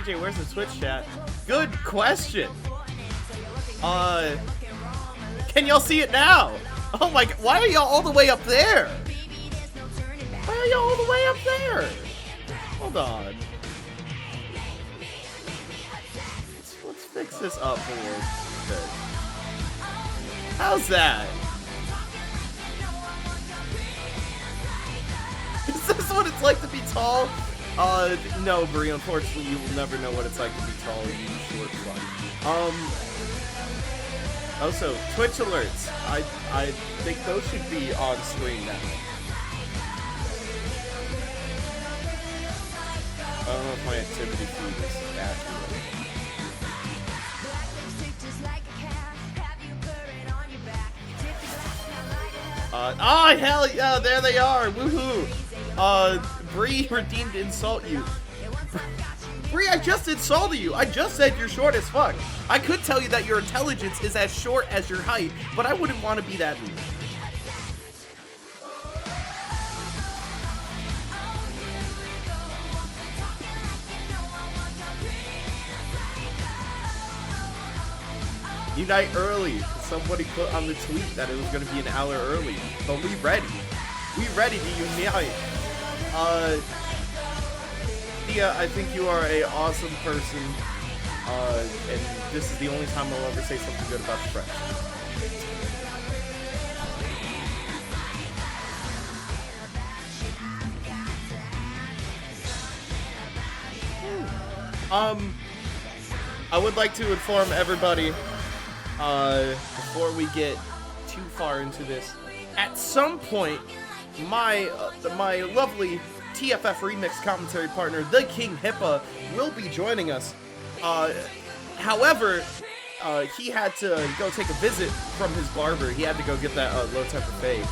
TJ, where's the Twitch chat? Good question. Can y'all see it now? Oh my god, why are y'all all the way up there? Why are y'all all the way up there? Hold on. Let's fix this up a little bit. How's that? Is this what it's like to be tall? No, Brie, unfortunately, you will never know what it's like to be tall, you short fuck. Also, Twitch alerts. I think those should be on screen now. I don't know if my activity feed is accurate. Oh, hell yeah, there they are! Woohoo! Bree redeemed insult you. Bree, I just insulted you! I just said you're short as fuck. I could tell you that your intelligence is as short as your height, but I wouldn't want to be that mean. Unite early. Somebody put on the tweet that it was going to be an hour early, but we ready. We ready to unite. Thea, I think you are a awesome person, and this is the only time I'll ever say something good about the French. I would like to inform everybody, before we get too far into this, at some point, my lovely TFF Remix commentary partner, the King Hippa, will be joining us. However, he had to go take a visit from his barber. He had to go get that low temper fade.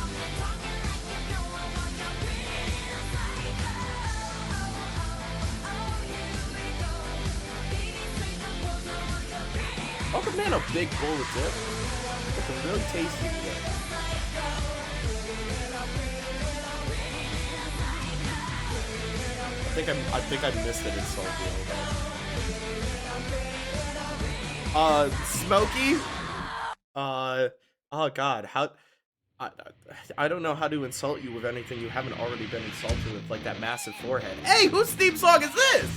Welcome man, a big bowl of dip. Looking really tasty today. I think I missed it in Sylvia. Smokey? Oh god, how... I don't know how to insult you with anything you haven't already been insulted with, like that massive forehead. Hey, whose theme song is this?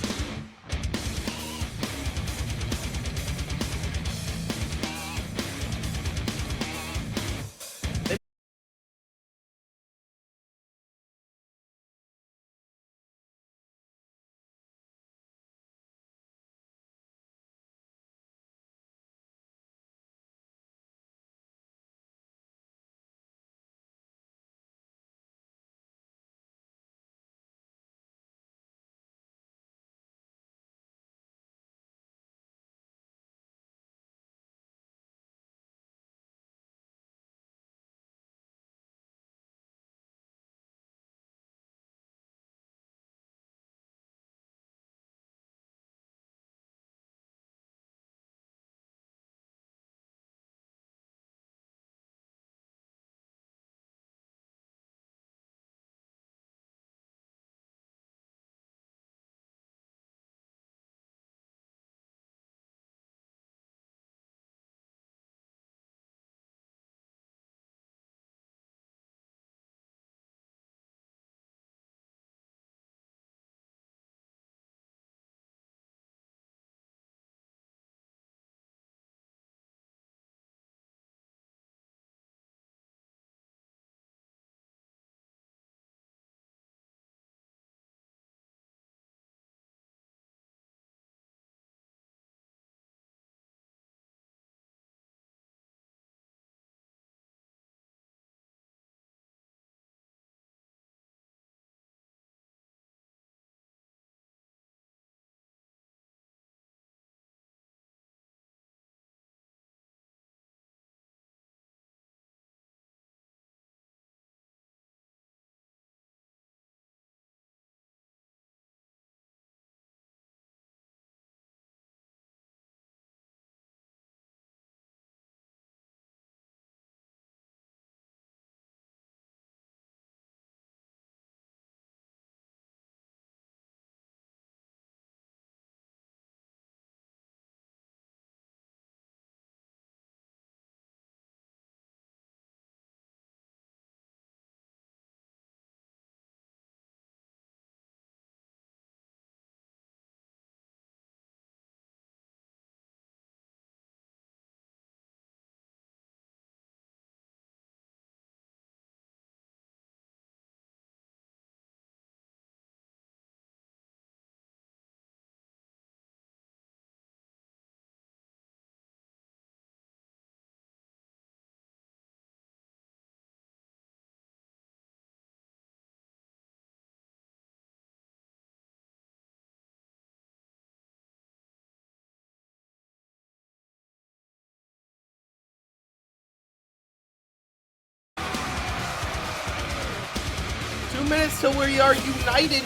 minutes till we are united.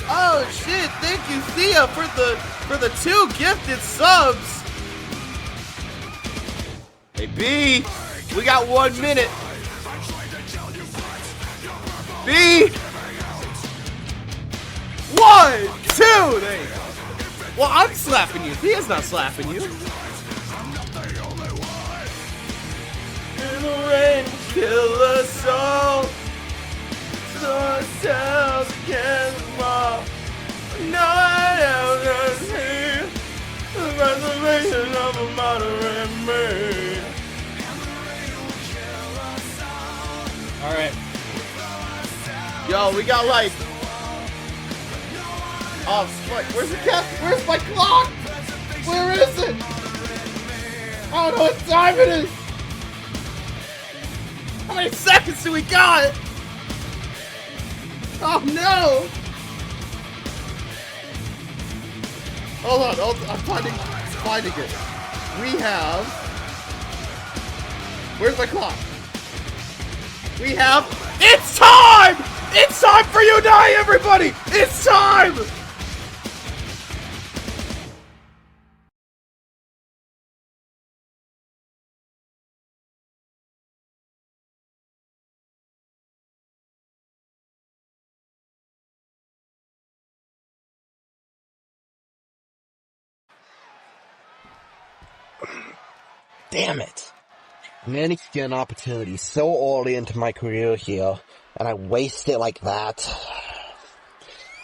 Oh shit! Thank you, Thea, for the 2 gifted subs. Hey B, we got 1 minute. B. 1, 2. There you go. Well, I'm slapping you. Thea's not slapping you. In the rain, kill us all. Ourselves against the wall. No one else can see the preservation of a modern me. Alright. Yo, we got like. Oh, fuck. Where's the cat? Where's my clock? Where is it? I don't know what time it is. How many seconds do we got? Oh no! Hold on, I'm finding it. We have... Where's my clock? We have... It's time! It's time for you to die, everybody! It's time! Damn it. I managed to get an opportunity so early into my career here, and I wasted it like that.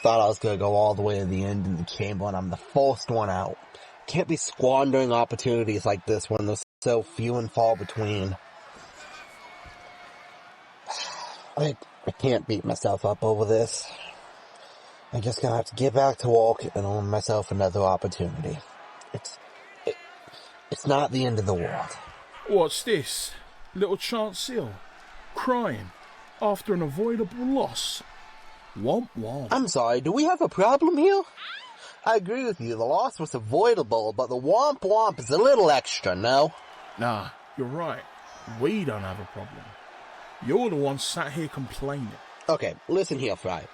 Thought I was gonna go all the way to the end in the chamber, and I'm the first one out. Can't be squandering opportunities like this when there's so few and far between. I can't beat myself up over this. I'm just gonna have to get back to work and earn myself another opportunity. It's not the end of the world. What's this? Little Chancellor crying after an avoidable loss. Womp womp. I'm sorry, do we have a problem here? I agree with you, the loss was avoidable, but the womp womp is a little extra, no? Nah, you're right. We don't have a problem. You're the one sat here complaining. Okay, listen here, Frye.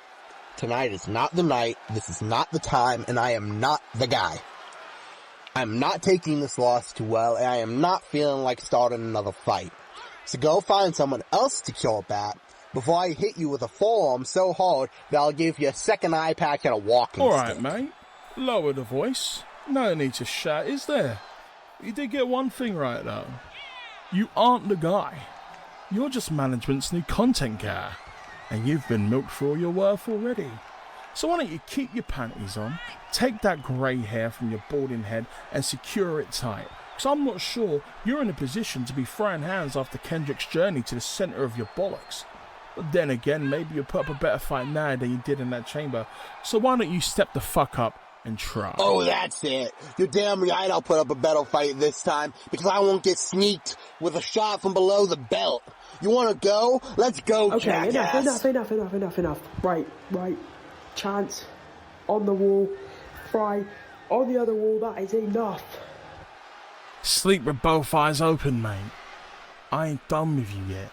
Tonight is not the night, this is not the time, and I am not the guy. I'm not taking this loss too well, and I am not feeling like starting another fight. So go find someone else to kill Bat before I hit you with a forearm so hard that I'll give you a second eye pack and a walking stick. Alright, mate. Lower the voice. No need to shout, is there? You did get one thing right, though. You aren't the guy. You're just management's new content guy. And you've been milked for all your worth already. So why don't you keep your panties on, take that grey hair from your balding head and secure it tight. Because I'm not sure you're in a position to be throwing hands after Kendrick's journey to the centre of your bollocks. But then again, maybe you'll put up a better fight now than you did in that chamber. So why don't you step the fuck up and try? Oh, that's it. You're damn right I'll put up a better fight this time, because I won't get sneaked with a shot from below the belt. You want to go? Let's go, jackass. Enough. Right. Chance on the wall, Frye on the other wall, that is enough. Sleep with both eyes open, mate. I ain't done with you yet.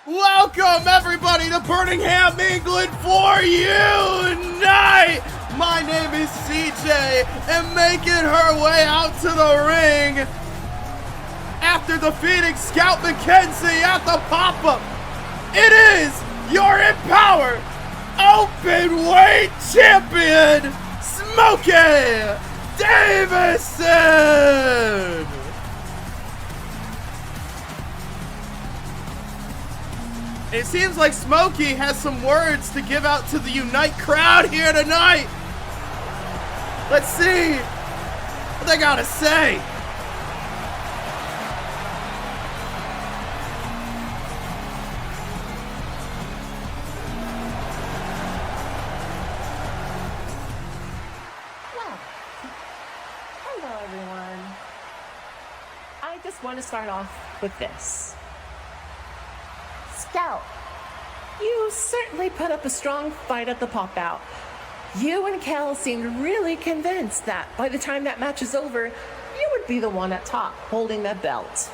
Welcome, everybody, to Birmingham, England for Unite! My name is CJ, and making her way out to the ring after defeating Scout McKenzie at the pop-up, it is your Empower Open Weight Champion, Smokey Davison! It seems like Smokey has some words to give out to the Unite crowd here tonight. Let's see what they gotta say. Well, hello everyone. I just want to start off with this. Scout, you certainly put up a strong fight at the pop-out. You and Cal seemed really convinced that by the time that match is over, you would be the one at top holding the belt.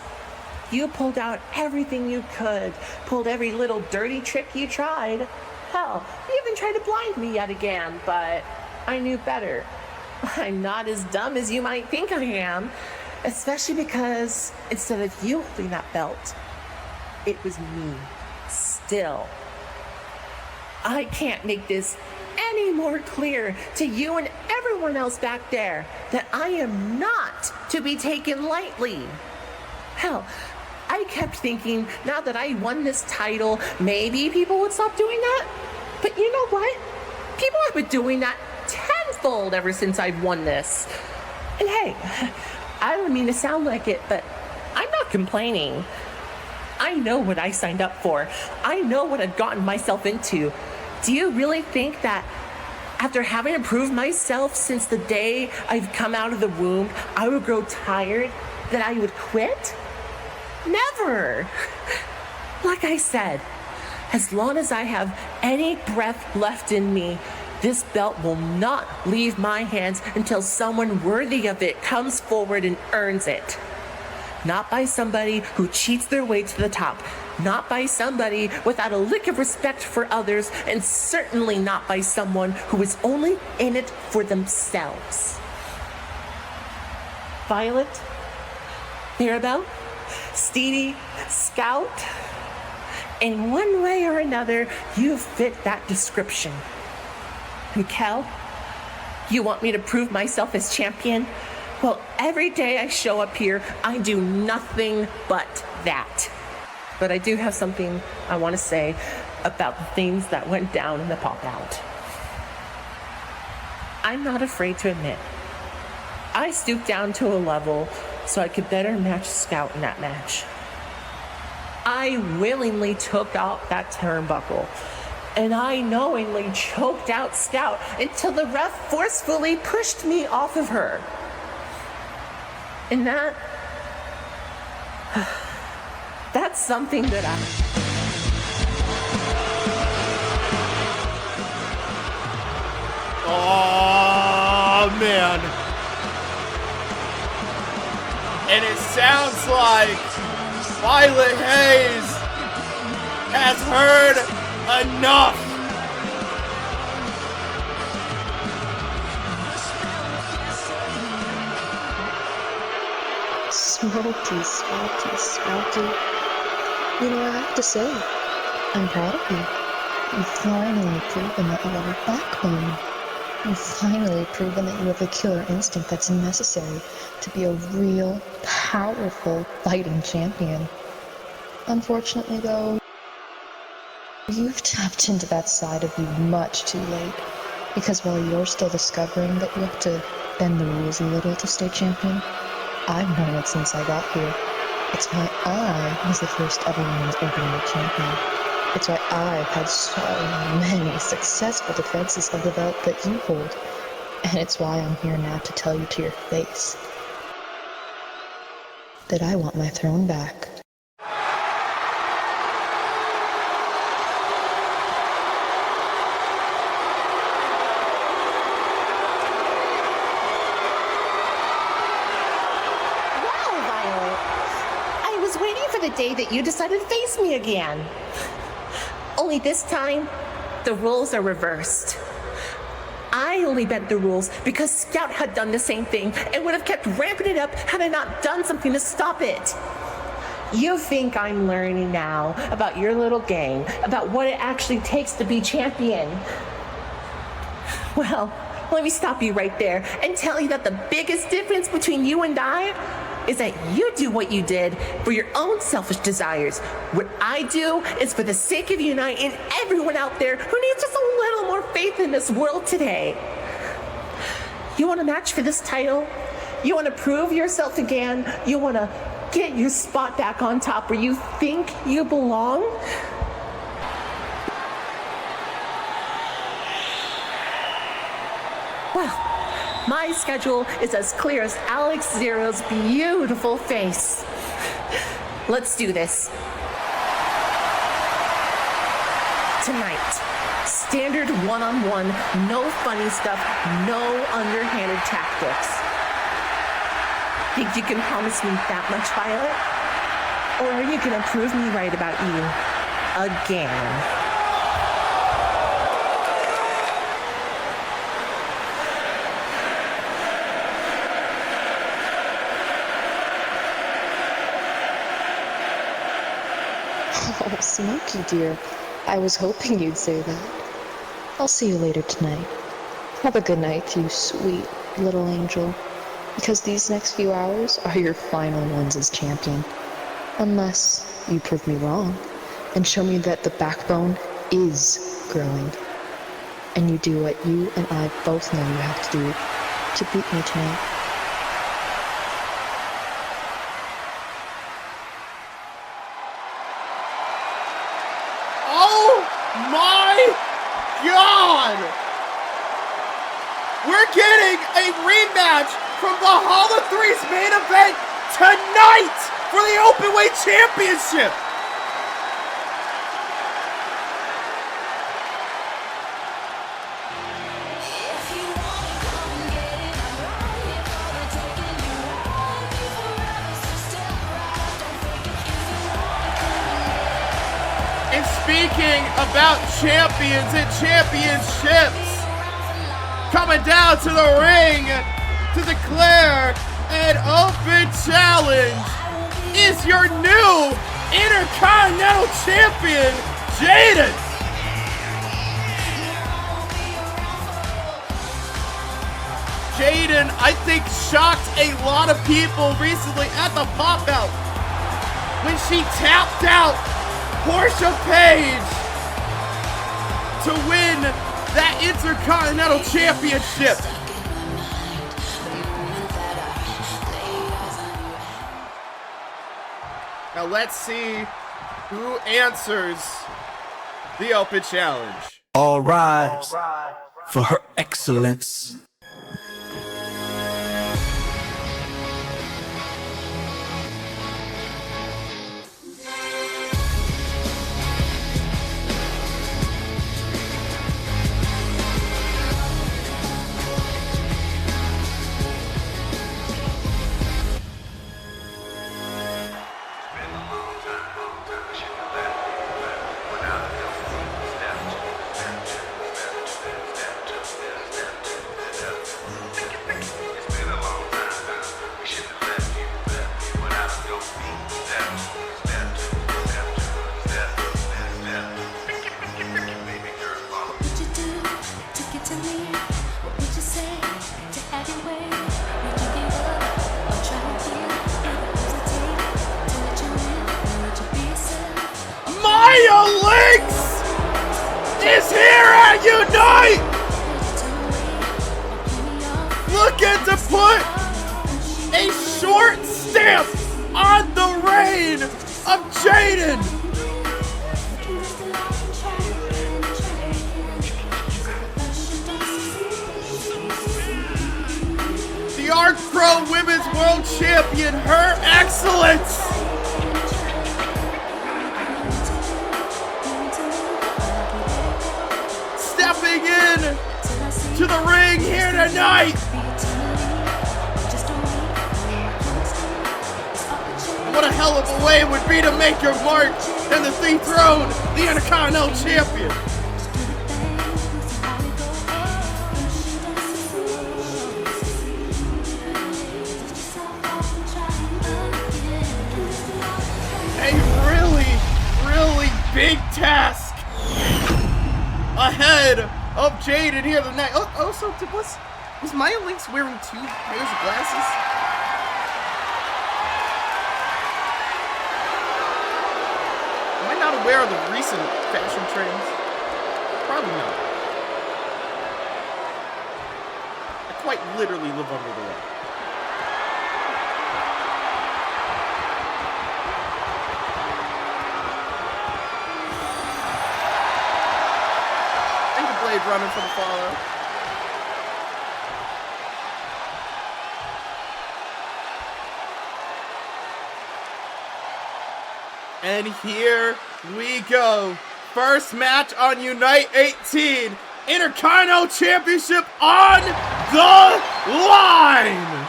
You pulled out everything you could, pulled every little dirty trick you tried. Hell, you even tried to blind me yet again, but I knew better. I'm not as dumb as you might think I am, especially because instead of you holding that belt, it was me, still. I can't make this any more clear to you and everyone else back there that I am not to be taken lightly. Hell, I kept thinking now that I won this title, maybe people would stop doing that. But you know what? People have been doing that tenfold ever since I've won this. And hey, I don't mean to sound like it, but I'm not complaining. I know what I signed up for. I know what I've gotten myself into. Do you really think that after having to prove myself since the day I've come out of the womb, I would grow tired, that I would quit? Never! Like I said, as long as I have any breath left in me, this belt will not leave my hands until someone worthy of it comes forward and earns it. Not by somebody who cheats their way to the top. Not by somebody without a lick of respect for others, and certainly not by someone who is only in it for themselves. Violet, Mirabelle, Steedy, Scout, in one way or another, you fit that description. And Kel, you want me to prove myself as champion? Well, every day I show up here, I do nothing but that. But I do have something I want to say about the things that went down in the pop-out. I'm not afraid to admit, I stooped down to a level so I could better match Scout in that match. I willingly took out that turnbuckle, and I knowingly choked out Scout until the ref forcefully pushed me off of her. And that's something that Oh, man. And it sounds like Violet Hayes has heard enough. Smoky. You know, I have to say, I'm proud of you. You've finally proven that you have a backbone. You've finally proven that you have the killer instinct that's necessary to be a real, powerful fighting champion. Unfortunately, though, you've tapped into that side of you much too late. Because while you're still discovering that you have to bend the rules a little to stay champion, I've known it since I got here. It's why I was the first ever women's openweight champion. It's why I've had so many successful defenses of the belt that you hold. And it's why I'm here now to tell you to your face that I want my throne back. The day that you decided to face me again. Only this time, the rules are reversed. I only bent the rules because Scout had done the same thing and would have kept ramping it up had I not done something to stop it. You think I'm learning now about your little game, about what it actually takes to be champion. Well, let me stop you right there and tell you that the biggest difference between you and I is that you do what you did for your own selfish desires. What I do is for the sake of Unite and everyone out there who needs just a little more faith in this world today. You want a match for this title? You want to prove yourself again? You want to get your spot back on top where you think you belong? Well, my schedule is as clear as Alex Zero's beautiful face. Let's do this. tonight. Standard one-on-one, no funny stuff, no underhanded tactics. Think you can promise me that much, Violet? Or are you gonna prove me right about you again? Oh, Smokey dear, I was hoping you'd say that. I'll see you later tonight. Have a good night, you sweet little angel, because these next few hours are your final ones as champion. Unless you prove me wrong and show me that the backbone is growing, and you do what you and I both know you have to do to beat me tonight. We're getting a rematch from the Hall of Threes main event tonight for the Openweight Championship. And speaking about champions and championships, coming down to the ring to declare an open challenge is your new Intercontinental Champion, Jaden. Jaden, I think, shocked a lot of people recently at the pop-out when she tapped out Portia Page to win that Intercontinental Championship. Now let's see who answers the open challenge. All rise for her excellence. Is here at Unite! Looking to put a short stamp on the reign of Jaden! The Arc Pro Women's World Champion, Her Excellence! Stepping in to the ring here tonight. What a hell of a way it would be to make your mark and to dethrone the Intercontinental Champion. A really, really big task ahead of Jaden here tonight. Oh, so was Maya Lynx wearing 2 pairs of glasses? Am I not aware of the recent fashion trends? Probably not. I quite literally live under the rock. Running for the follow. And here we go. first match on Unite 18. Intercontinental Championship on the line.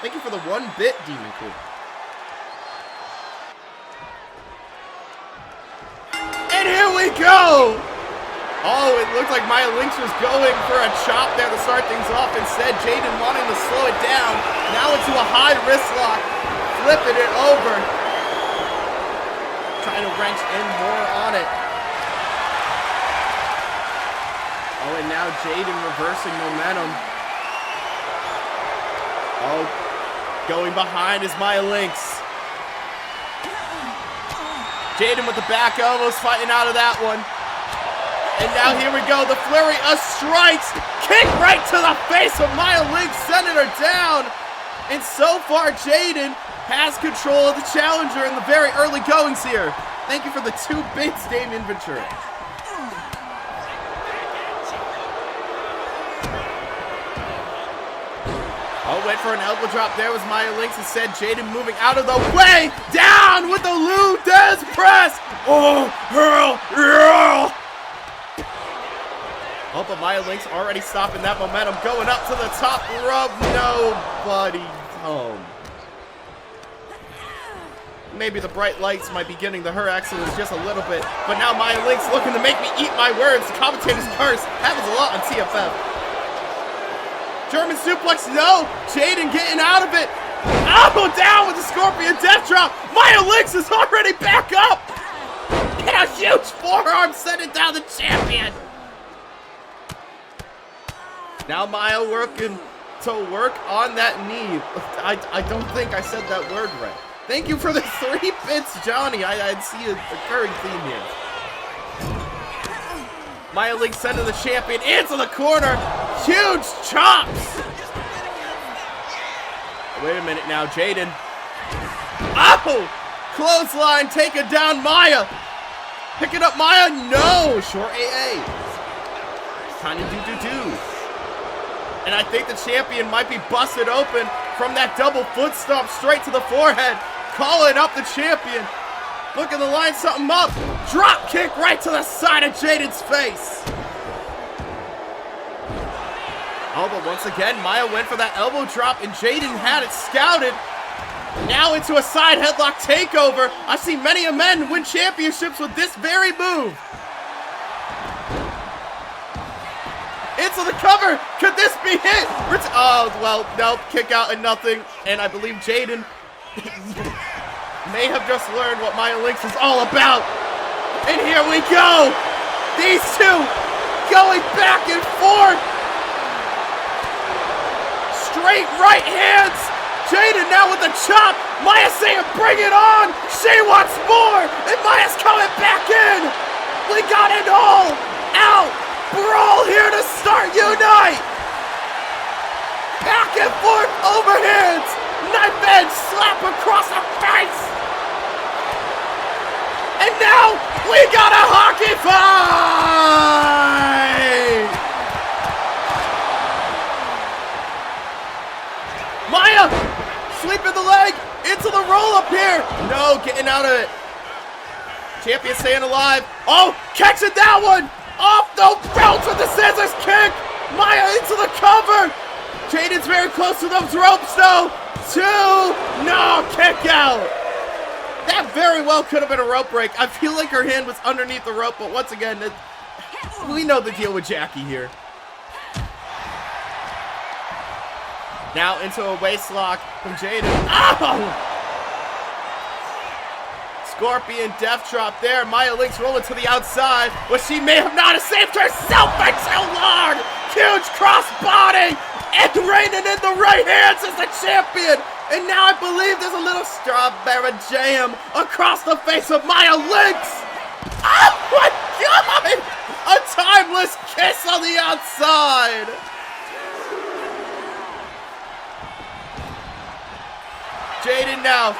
Thank you for the 1-bit, Demon Queen. And here we go! Oh, it looked like Maya Lynx was going for a chop there to start things off. Instead, Jaden wanting to slow it down. Now into a high wrist lock. Flipping it over. Trying to wrench in more on it. Oh, and now Jaden reversing momentum. Oh, going behind is Maya Lynx. Jaden with the back elbows fighting out of that one. And now here we go, the flurry of strikes. Kick right to the face of Maya Lynx, sending her down. And so far, Jaden has control of the challenger in the very early goings here. Thank you for the 2 bits, Damian Ventura. Oh, went for an elbow drop. There was Maya Lynx. Instead, Jaden moving out of the way. Down with the Lou Des press. Oh, hurl, hurl. Oh, but Maya Lynx already stopping that momentum. Going up to the top rope. Nobody home. Maybe the bright lights might be getting to her excellence just a little bit. But now Maya Lynx looking to make me eat my words. The commentator's curse happens a lot on TFF. German suplex, no. Jaden getting out of it. Oh, down with the Scorpion Death Drop. Maya Lynx is already back up. And a huge forearm sending down the champion. Now Maya working to work on that knee. I don't think I said that word right. Thank you for the 3 bits, Johnny. I'd see a recurring theme here. Maya Lynx sending the champion into the corner. Huge chops. Wait a minute now, Jaden. Oh! Clothesline taking down Maya. Picking up Maya. No! Short AA. Kind of do. And I think the champion might be busted open from that double foot stomp straight to the forehead. Calling up the champion. Looking to line something up. Drop kick right to the side of Jaden's face. Oh, but once again, Maya went for that elbow drop, and Jaden had it scouted. Now into a side headlock takeover. I've seen many a men win championships with this very move. Into the cover. Could this be hit? Oh, well, nope. Kick out and nothing. And I believe Jaden may have just learned what Maya Lynx is all about. And here we go. These two going back and forth. Straight right hands. Jaden now with the chop. Maya saying, bring it on. She wants more. And Maya's coming back in. We got it all out. Brawl here to start Unite. Back and forth overhands. Knife edge slap across the face. And now we got a hockey fight. Maya sweeping the leg into the roll up here. No, getting out of it. Champion staying alive. Oh, catching that one. Off the ropes with the scissors kick. Maya into the cover. Jaden's very close to those ropes though. 2. No, kick out. That very well could have been a rope break. I feel like her hand was underneath the rope, but once again, we know the deal with Jackie here. Now into a waist lock from Jaden. Oh! Scorpion death drop there. Maya Lynx rolling to the outside. Well, she may have not saved herself by so long. Huge cross body. And raining in the right hands is the champion. And now I believe there's a little strawberry jam across the face of Maya Lynx. Oh my God! A timeless kiss on the outside. Jaden now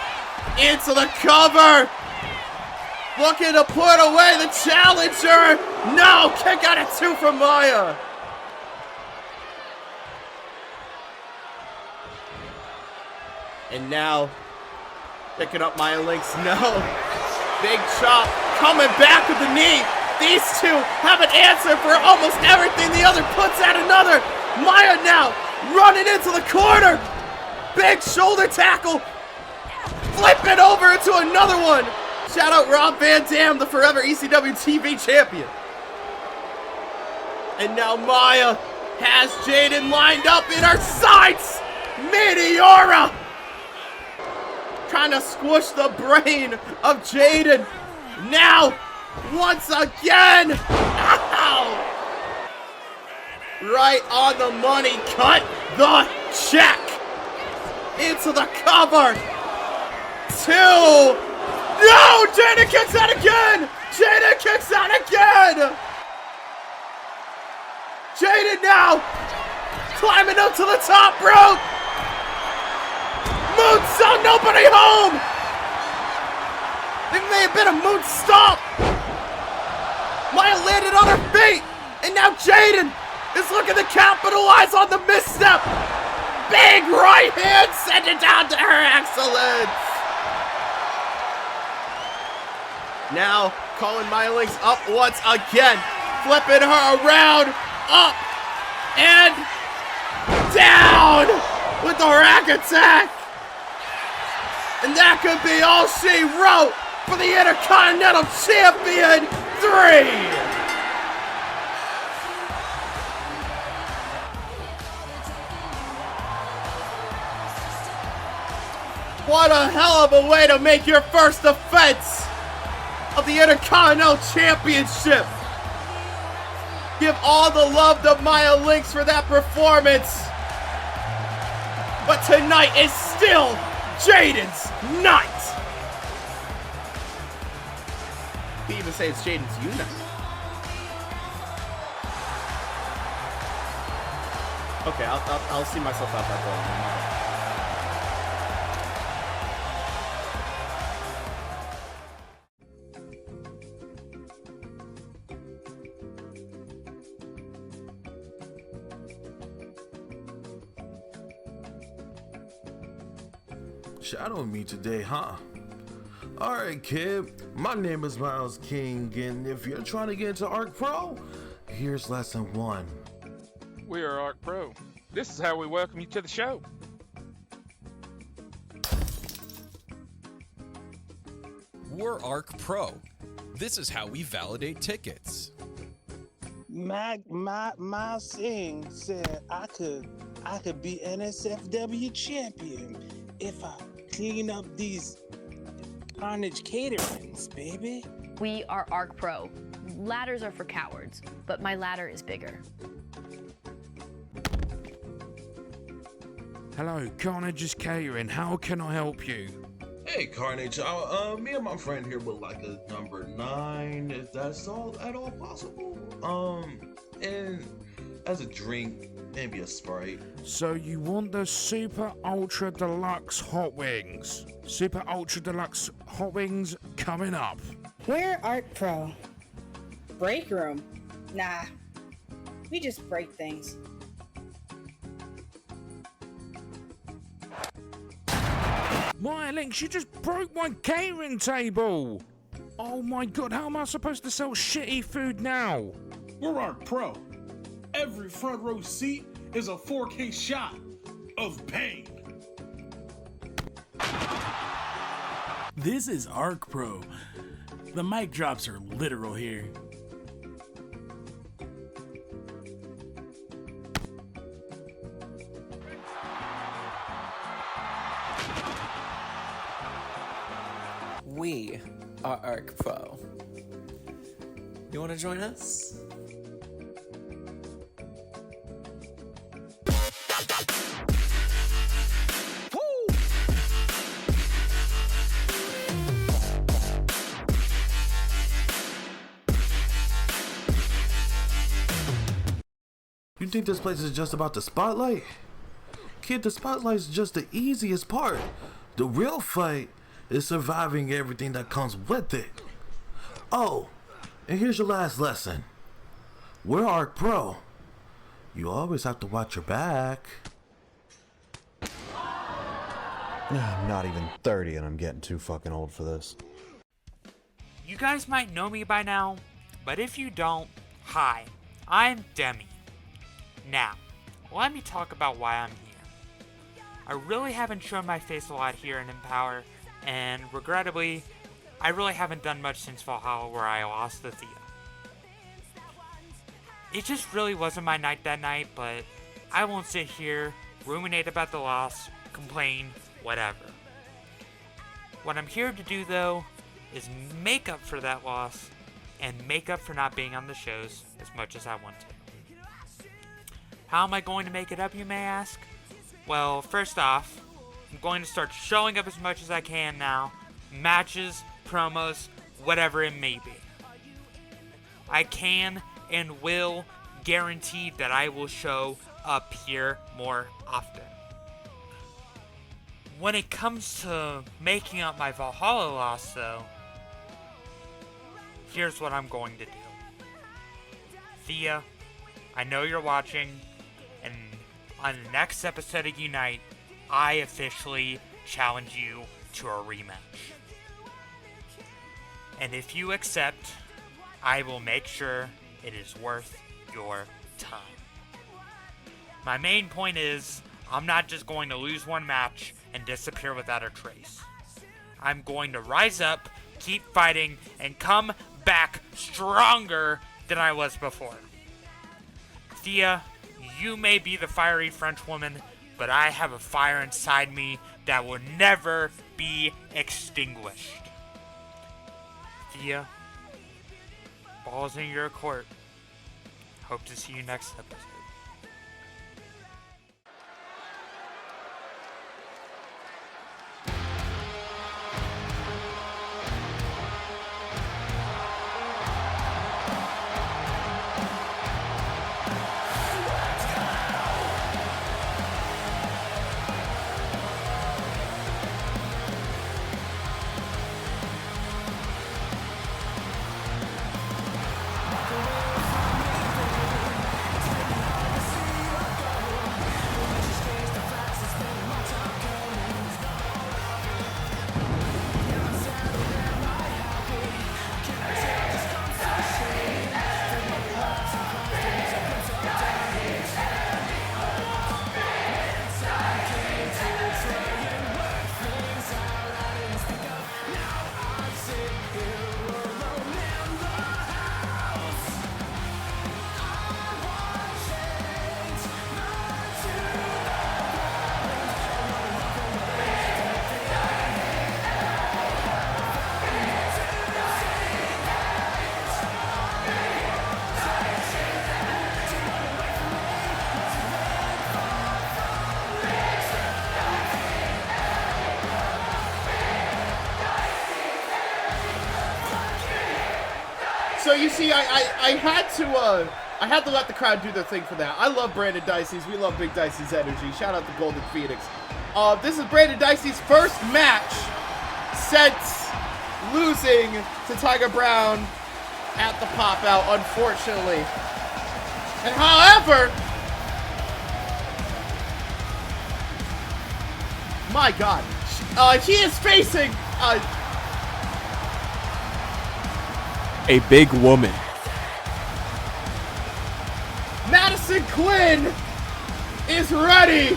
into the cover. Looking to put away the challenger. No, kick out at 2 from Maya. And now Picking up Maya Lynx. No. Big chop. Coming back with the knee. These two have an answer for almost everything the other puts at another. Maya now running into the corner. Big shoulder tackle. Flipping over into another one. Shout out Rob Van Dam, the forever ECW TV champion. And now Maya has Jaden lined up in her sights. Meteora. Trying to squish the brain of Jaden. Now, once again. Ow! Right on the money. Cut the check. Into the cover. 2. No! Jaden kicks out again! Jaden kicks out again! Jaden now climbing up to the top rope. Moonsault, nobody home. It may have been a moon stomp. Maya landed on her feet, and now Jaden is looking to capitalize on the misstep. Big right hand, send it down to her excellence. Now calling Maya Lynx up once again, flipping her around. Up and down with the rack attack. And that could be all she wrote for the Intercontinental Champion 3. What a hell of a way to make your first defense of the Intercontinental Championship. Give all the love to Maya Lynx for that performance. But tonight is still Jaden's night. You even say it's Jaden's unite. Okay, I'll see myself out that door. Shadowing me today, huh? Alright, kid. My name is Miles King, and if you're trying to get into Arc Pro, here's lesson 1. We are Arc Pro. This is how we welcome you to the show. We're Arc Pro. This is how we validate tickets. My Singh said I could be NSFW champion if I clean up these carnage caterings, baby. We are Arc Pro. Ladders are for cowards, but my ladder is bigger. Hello, Carnage's Catering. How can I help you? Hey, Carnage. Me and my friend here would like a number 9, if that's all at all possible. And as a drink, maybe a Sprite. So you want the Super Ultra Deluxe Hot Wings? Super Ultra Deluxe Hot Wings coming up. We're Arc Pro. Break room? Nah. We just break things. My Lynx, you just broke my catering table! Oh my god, how am I supposed to sell shitty food now? We're Arc Pro. Every front row seat is a 4K shot of pain. This is Arc Pro. The mic drops are literal here. We are Arc Pro. You want to join us? You think this place is just about the spotlight? Kid, the spotlight's just the easiest part. The real fight is surviving everything that comes with it. Oh, and here's your last lesson. We're Arc Pro. You always have to watch your back. I'm not even 30 and I'm getting too fucking old for this. You guys might know me by now, but if you don't, hi, I'm Demi. Now, let me talk about why I'm here. I really haven't shown my face a lot here in Empower, and regrettably, I really haven't done much since Valhalla where I lost to Thea. It just really wasn't my night that night, but I won't sit here, ruminate about the loss, complain, whatever. What I'm here to do though, is make up for that loss, and make up for not being on the shows as much as I want to. How am I going to make it up, you may ask? Well, first off, I'm going to start showing up as much as I can now. Matches, promos, whatever it may be. I can and will guarantee that I will show up here more often. When it comes to making up my Valhalla loss, though, here's what I'm going to do. Thea, I know you're watching, and on the next episode of Unite, I officially challenge you to a rematch. And if you accept, I will make sure it is worth your time. My main point is, I'm not just going to lose one match and disappear without a trace. I'm going to rise up, keep fighting, and come back stronger than I was before. Thea, you may be the fiery French woman, but I have a fire inside me that will never be extinguished. Thea, ball's in your court. Hope to see you next episode. So you see, I had to let the crowd do their thing for that. I love Brandon Diceys. We love Big Diceys energy. Shout out to Golden Phoenix. This is Brandon Diceys' first match since losing to Tiger Brown at the pop-out, unfortunately. And however, my God, he is facing a big woman. Madison Quinn is ready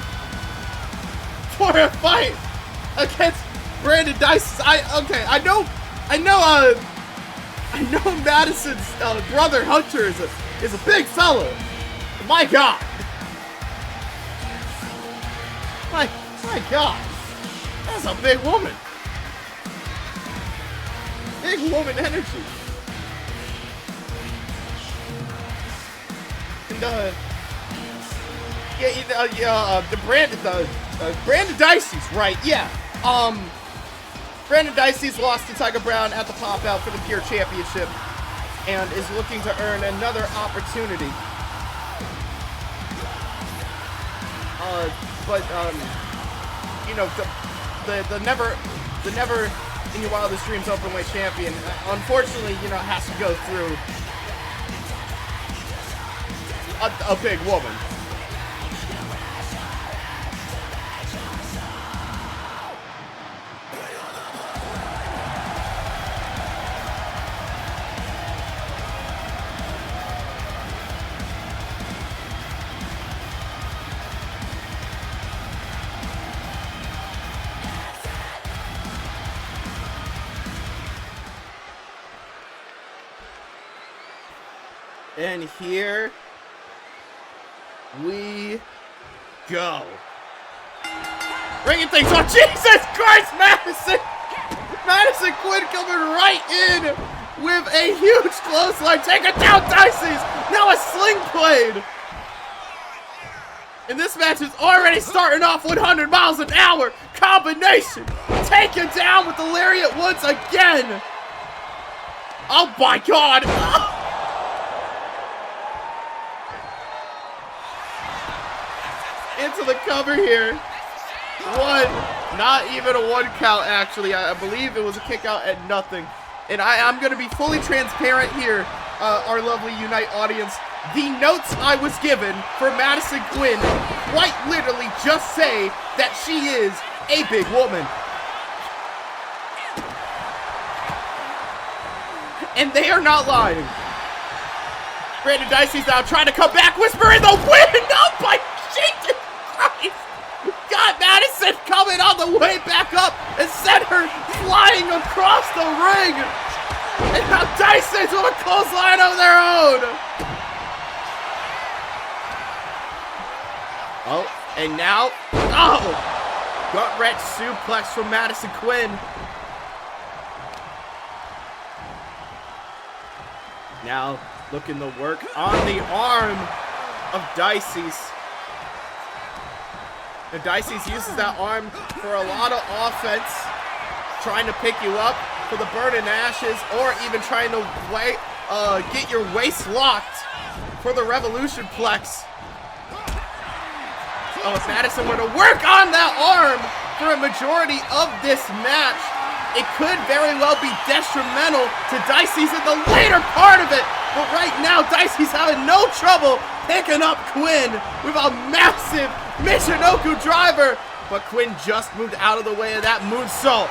for a fight against Brandon Diceys. I know Madison's brother Hunter is a big fella. My God. My God. That's a big woman. Big woman energy. And Brandon Diceys, right? Yeah. Brandon Diceys lost to Tiger Brown at the pop-out for the Pure Championship and is looking to earn another opportunity. You know, the never in your wildest dreams openweight champion, unfortunately, you know, has to go through a big woman. And here we go. Bringing things on. Jesus Christ, Madison! Madison Quinn coming right in with a huge clothesline. Take it down, Diceys. Now a sling blade. And this match is already starting off 100 miles an hour. Combination. Taken down with the lariat once again. Oh my God. Into the cover here. One. Not even a 1 count, actually. I believe it was a kick out at nothing. And I'm going to be fully transparent here, our lovely Unite audience. The notes I was given for Madison Quinn quite literally just say that she is a big woman. And they are not lying. Brandon Diceys now trying to come back, Whisper in the wind. Oh my Jesus Christ. Got Madison coming on the way back up and sent her flying across the ring. And now Diceys with a clothesline of their own. Oh, and now, gut-wrench suplex from Madison Quinn. Now looking to work on the arm of Diceys. And Diceys uses that arm for a lot of offense, trying to pick you up for the burn and ashes, or even trying to get your waist locked for the Revolution Plex. Oh, if Madison were to work on that arm for a majority of this match, it could very well be detrimental to Diceys in the later part of it. But right now, Diceys having no trouble picking up Quinn with a massive Michinoku driver. But Quinn just moved out of the way of that moonsault.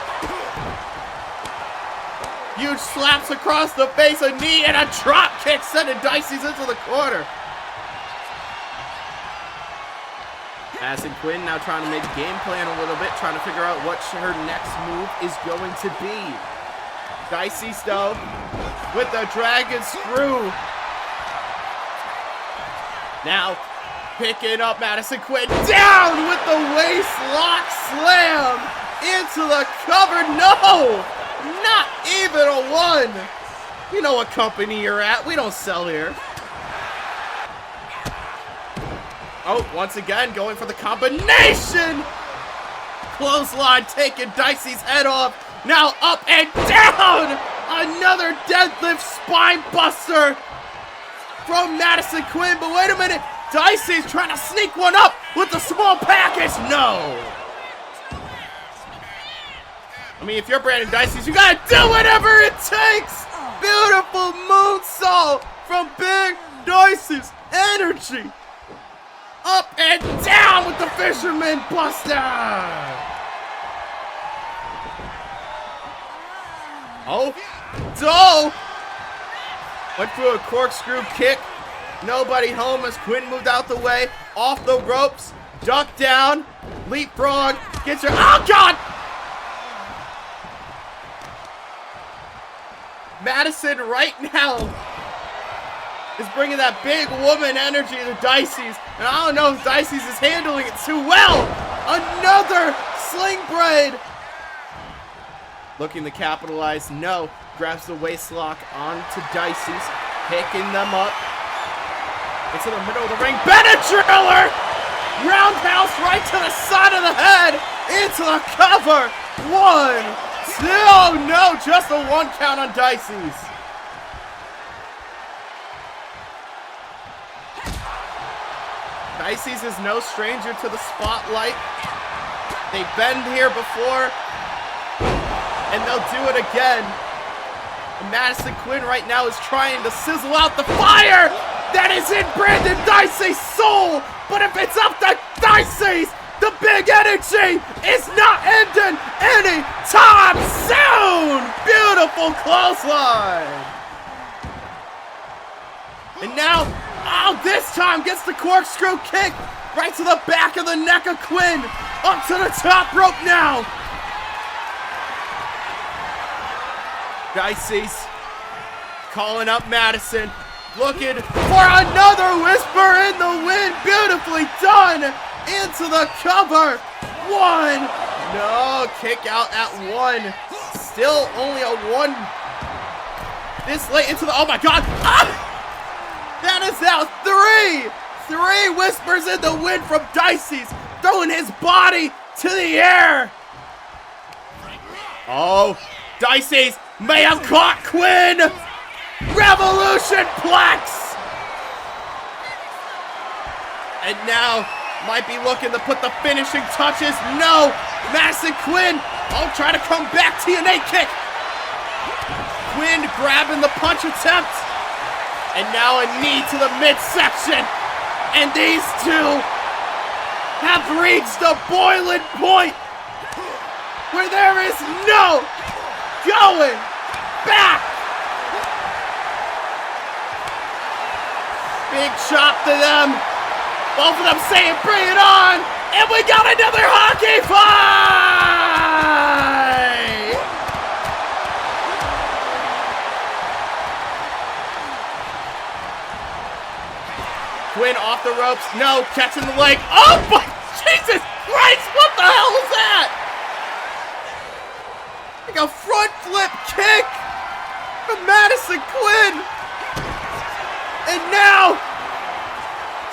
Huge slaps across the face, a knee, and a drop kick sending Diceys into the corner. Madison Quinn now trying to make a game plan a little bit, trying to figure out what her next move is going to be. Diceys though, with the dragon screw. Now, picking up Madison Quinn, down with the waist lock slam into the cover. No, not even a 1. You know what company you're at. We don't sell here. Oh, once again, going for the combination. Clothesline taking Diceys' head off. Now up and down. Another deadlift spine buster from Madison Quinn. But wait a minute. Diceys trying to sneak one up with the small package. No. I mean, if you're Brandon Diceys, you gotta do whatever it takes. Beautiful moonsault from Big Diceys. Energy. Up and down with the Fisherman Buster! Oh, Doe! Went through a corkscrew kick. Nobody home as Quinn moved out the way. Off the ropes. Duck down. Leapfrog. Gets her. Oh, God! Madison right now is bringing that big woman energy to Diceys. And I don't know if Diceys is handling it too well. Another sling braid. Looking to capitalize. No. Grabs the waist lock onto Diceys. Picking them up. Into the middle of the ring. Benadryller! Roundhouse right to the side of the head. Into the cover. 1, 2. Oh, no. Just a 1 count on Diceys. Diceys is no stranger to the spotlight. They've been here before, and they'll do it again. And Madison Quinn right now is trying to sizzle out the fire that is in Brandon Diceys' soul. But if it's up to Diceys, the big energy is not ending anytime soon. Beautiful clothesline. And now, oh, this time gets the corkscrew kick right to the back of the neck of Quinn. Up to the top rope now. Diceys calling up Madison. Looking for another whisper in the wind. Beautifully done. Into the cover. 1. No, kick out at 1. Still only a 1. This late into the, oh my God. Ah! That is out 3. 3 whispers in the wind from Diceys. Throwing his body to the air. Oh, Diceys may have caught Quinn. Revolution Plex. And now might be looking to put the finishing touches. No, Madison Quinn. Oh, try to come back to your TNA kick. Quinn grabbing the punch attempt. And now a knee to the midsection. And these two have reached the boiling point where there is no going back. Big chop to them. Both of them saying, bring it on. And we got another hockey fight. Quinn off the ropes. No, catching the leg. Oh, my Jesus Christ. What the hell was that? Like a front flip kick from Madison Quinn. And now,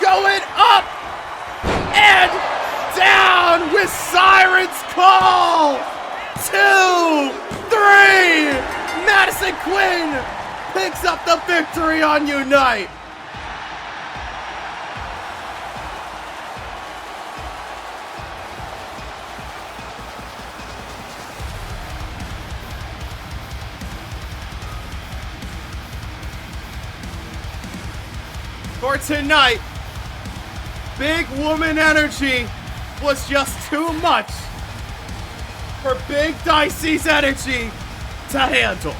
going up and down with Siren's Call. 2, 3. Madison Quinn picks up the victory on Unite. For tonight, big woman energy was just too much for Big Diceys energy to handle.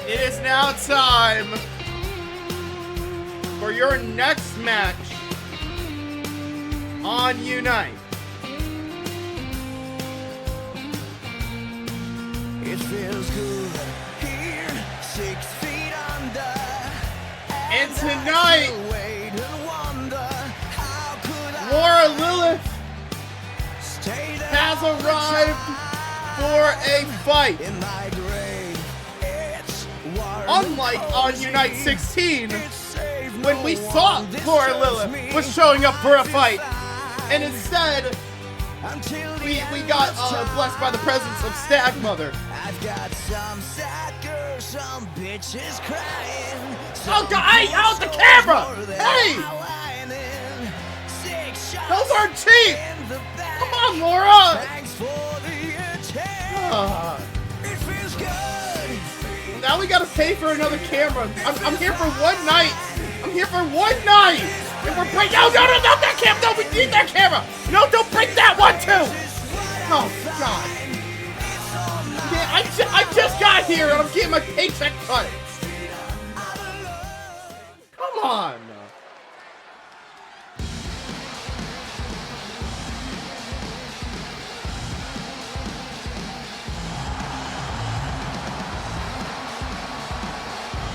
It is now time for your next match on Unite. It feels good here, 6 feet under. And tonight, Laura Lilith has arrived for a fight. Unlike on Unite 16, when we thought Laura Lilith was showing up for a fight, and instead we got blessed by the presence of Stag Mother. I've got some sad girls, some bitches crying. Oh God! Hey, out the camera! Hey! Those aren't cheap! Come on, Laura! It feels good. Now we gotta pay for another camera. I'm here for one night. I'm here for one night. And we're breaking. No, that camera. No, we need that camera. No, don't break that one too. Oh God. Yeah, I just got here and I'm getting my paycheck cut. Come on.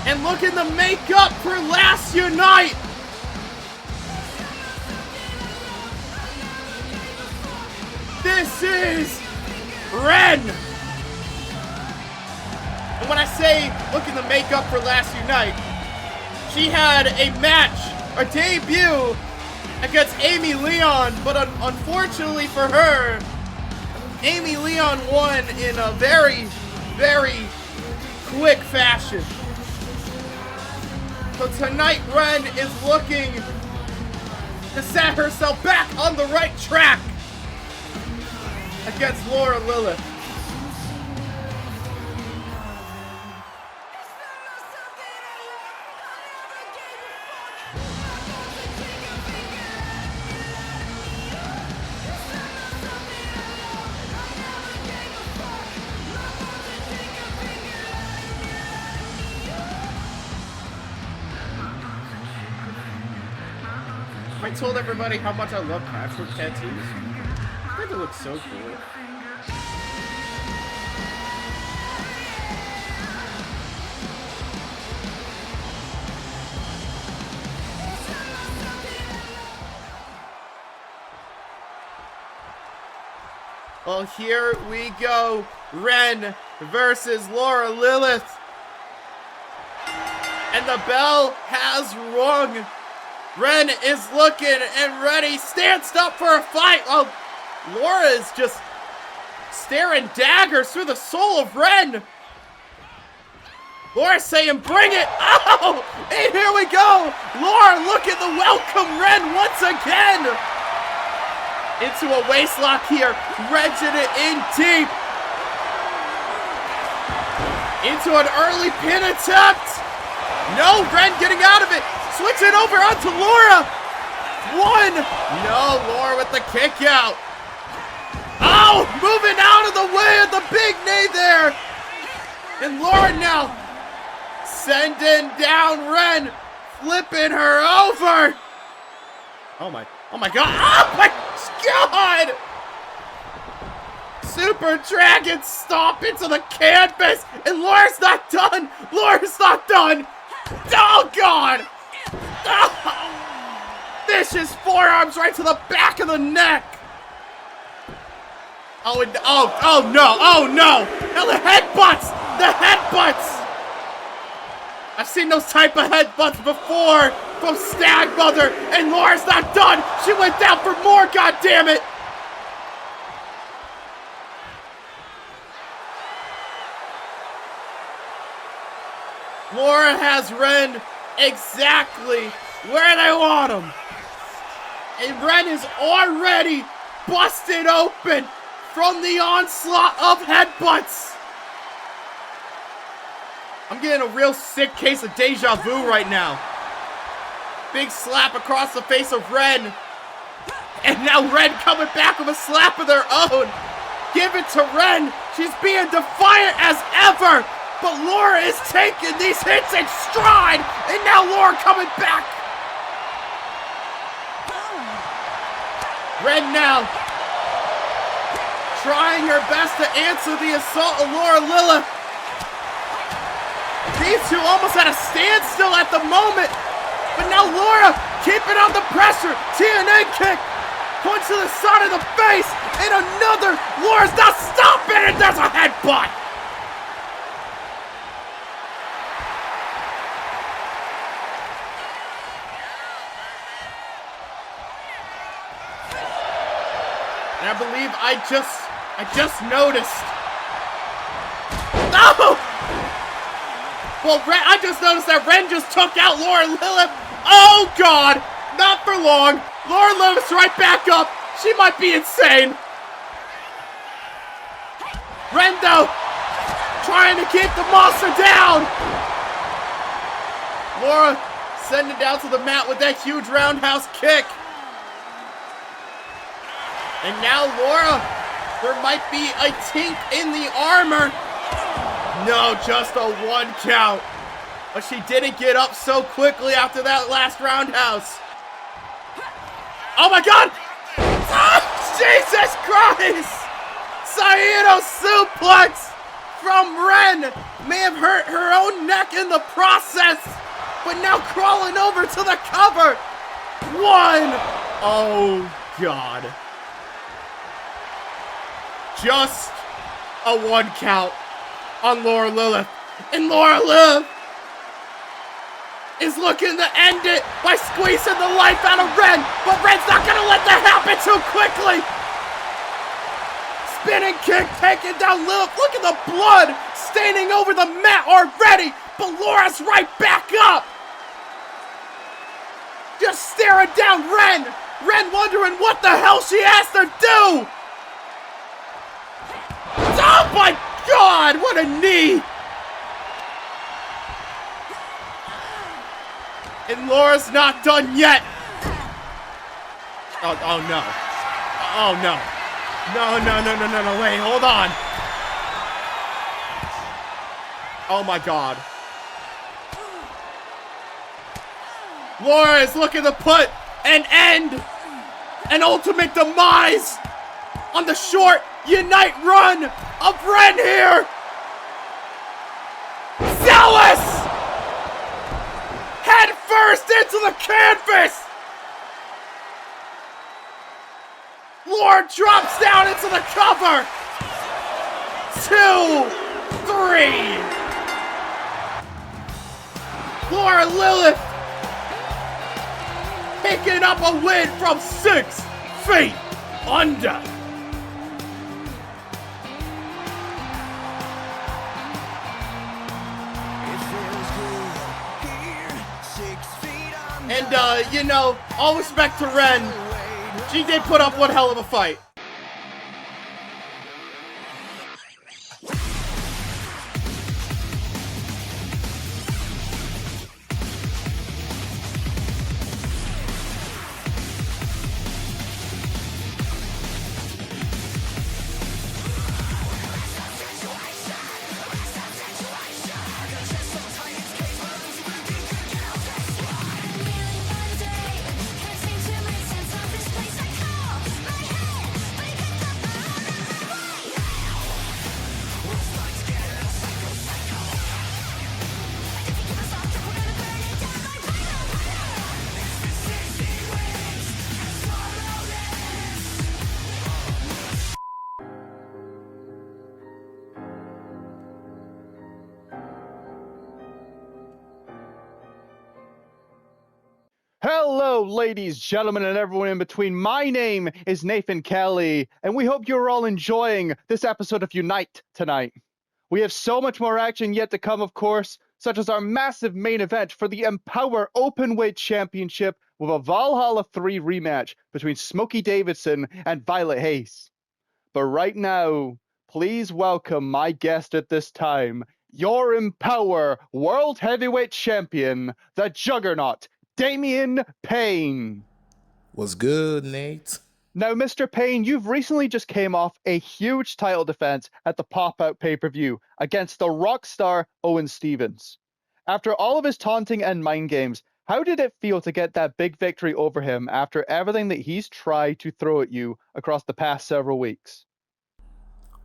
And look at the makeup for last Unite! This is Wren! And when I say look at the makeup for last Unite, she had a match, a debut against Amy Leon, but unfortunately for her, Amy Leon won in a very, very quick fashion. So tonight, Wren is looking to set herself back on the right track against Laura Lilith. I told everybody how much I love patchwork tattoos. I think they look so cool. Well, here we go. Wren versus Laura Lilith. And the bell has rung. Wren is looking and ready, stands up for a fight. Oh, Laura is just staring daggers through the soul of Wren. Laura saying, bring it. Oh, and here we go. Laura, look at the welcome Wren once again. Into a waistlock here, wrenching it in deep. Into an early pin attempt. No, Wren getting out of it. Switch it over onto Laura. One. No, Laura with the kick out. Oh, moving out of the way of the big knee there. And Laura now sending down Wren, flipping her over. Oh my God. Oh my God. Super Dragon stomp into the canvas. And Laura's not done. Laura's not done. Oh God. Oh, vicious forearms right to the back of the neck. Oh, and, oh no. Now the headbutts. The headbutts. I've seen those type of headbutts before from Stag Mother, and Laura's not done. She went down for more, goddammit. Laura has Wren exactly where they want him. And Wren is already busted open from the onslaught of headbutts. I'm getting a real sick case of deja vu right now. Big slap across the face of Wren. And now Wren coming back with a slap of their own. Give it to Wren. She's being defiant as ever. But Laura is taking these hits in stride. And now Laura coming back. Wren now trying her best to answer the assault of Laura Lilith. These two almost at a standstill at the moment. But now Laura keeping on the pressure. TNA kick. Punch to the side of the face. And another. Laura's not stopping. And there's a headbutt. believe I just noticed. No! Well, I just noticed that Wren just took out Laura Lilith. Oh, God! Not for long. Laura Lilith's right back up. She might be insane. Wren, though, trying to keep the monster down. Laura sending down to the mat with that huge roundhouse kick. And now Laura, there might be a tink in the armor. No, just a 1 count. But she didn't get up so quickly after that last roundhouse. Oh my God! Oh, Jesus Christ! Saito suplex from Wren may have hurt her own neck in the process, but now crawling over to the cover. 1. Oh God. Just a 1 count on Laura Lilith. And Laura Lilith is looking to end it by squeezing the life out of Wren, but Wren's not gonna let that happen too quickly. Spinning kick taking down Lilith. Look at the blood staining over the mat already, but Laura's right back up. Just staring down Wren. Wren wondering what the hell she has to do. Oh my God, what a knee. And Laura's not done yet. Oh no. Oh no. No, wait, hold on. Oh my God. Laura is looking to put an end, an ultimate demise on the short Unite run of Wren here. Zealous! Head first into the canvas! Laura drops down into the cover! 2, 3. Laura Lilith picking up a win from 6 feet under. And, you know, all respect to Wren, she did put up one hell of a fight. Hello, ladies, gentlemen, and everyone in between. My name is Nathan Kelly, and we hope you're all enjoying this episode of Unite tonight. We have so much more action yet to come, of course, such as our massive main event for the Empower Openweight Championship with a Valhalla 3 rematch between Smokey Davidson and Violet Hayes. But right now, please welcome my guest at this time, your Empower World Heavyweight Champion, the Juggernaut, Damian Payne. What's good, Nate? Now, Mr. Payne, you've recently just came off a huge title defense at the Pop-Out pay-per-view against the Rockstar Owen Stevens. After all of his taunting and mind games, how did it feel to get that big victory over him after everything that he's tried to throw at you across the past several weeks?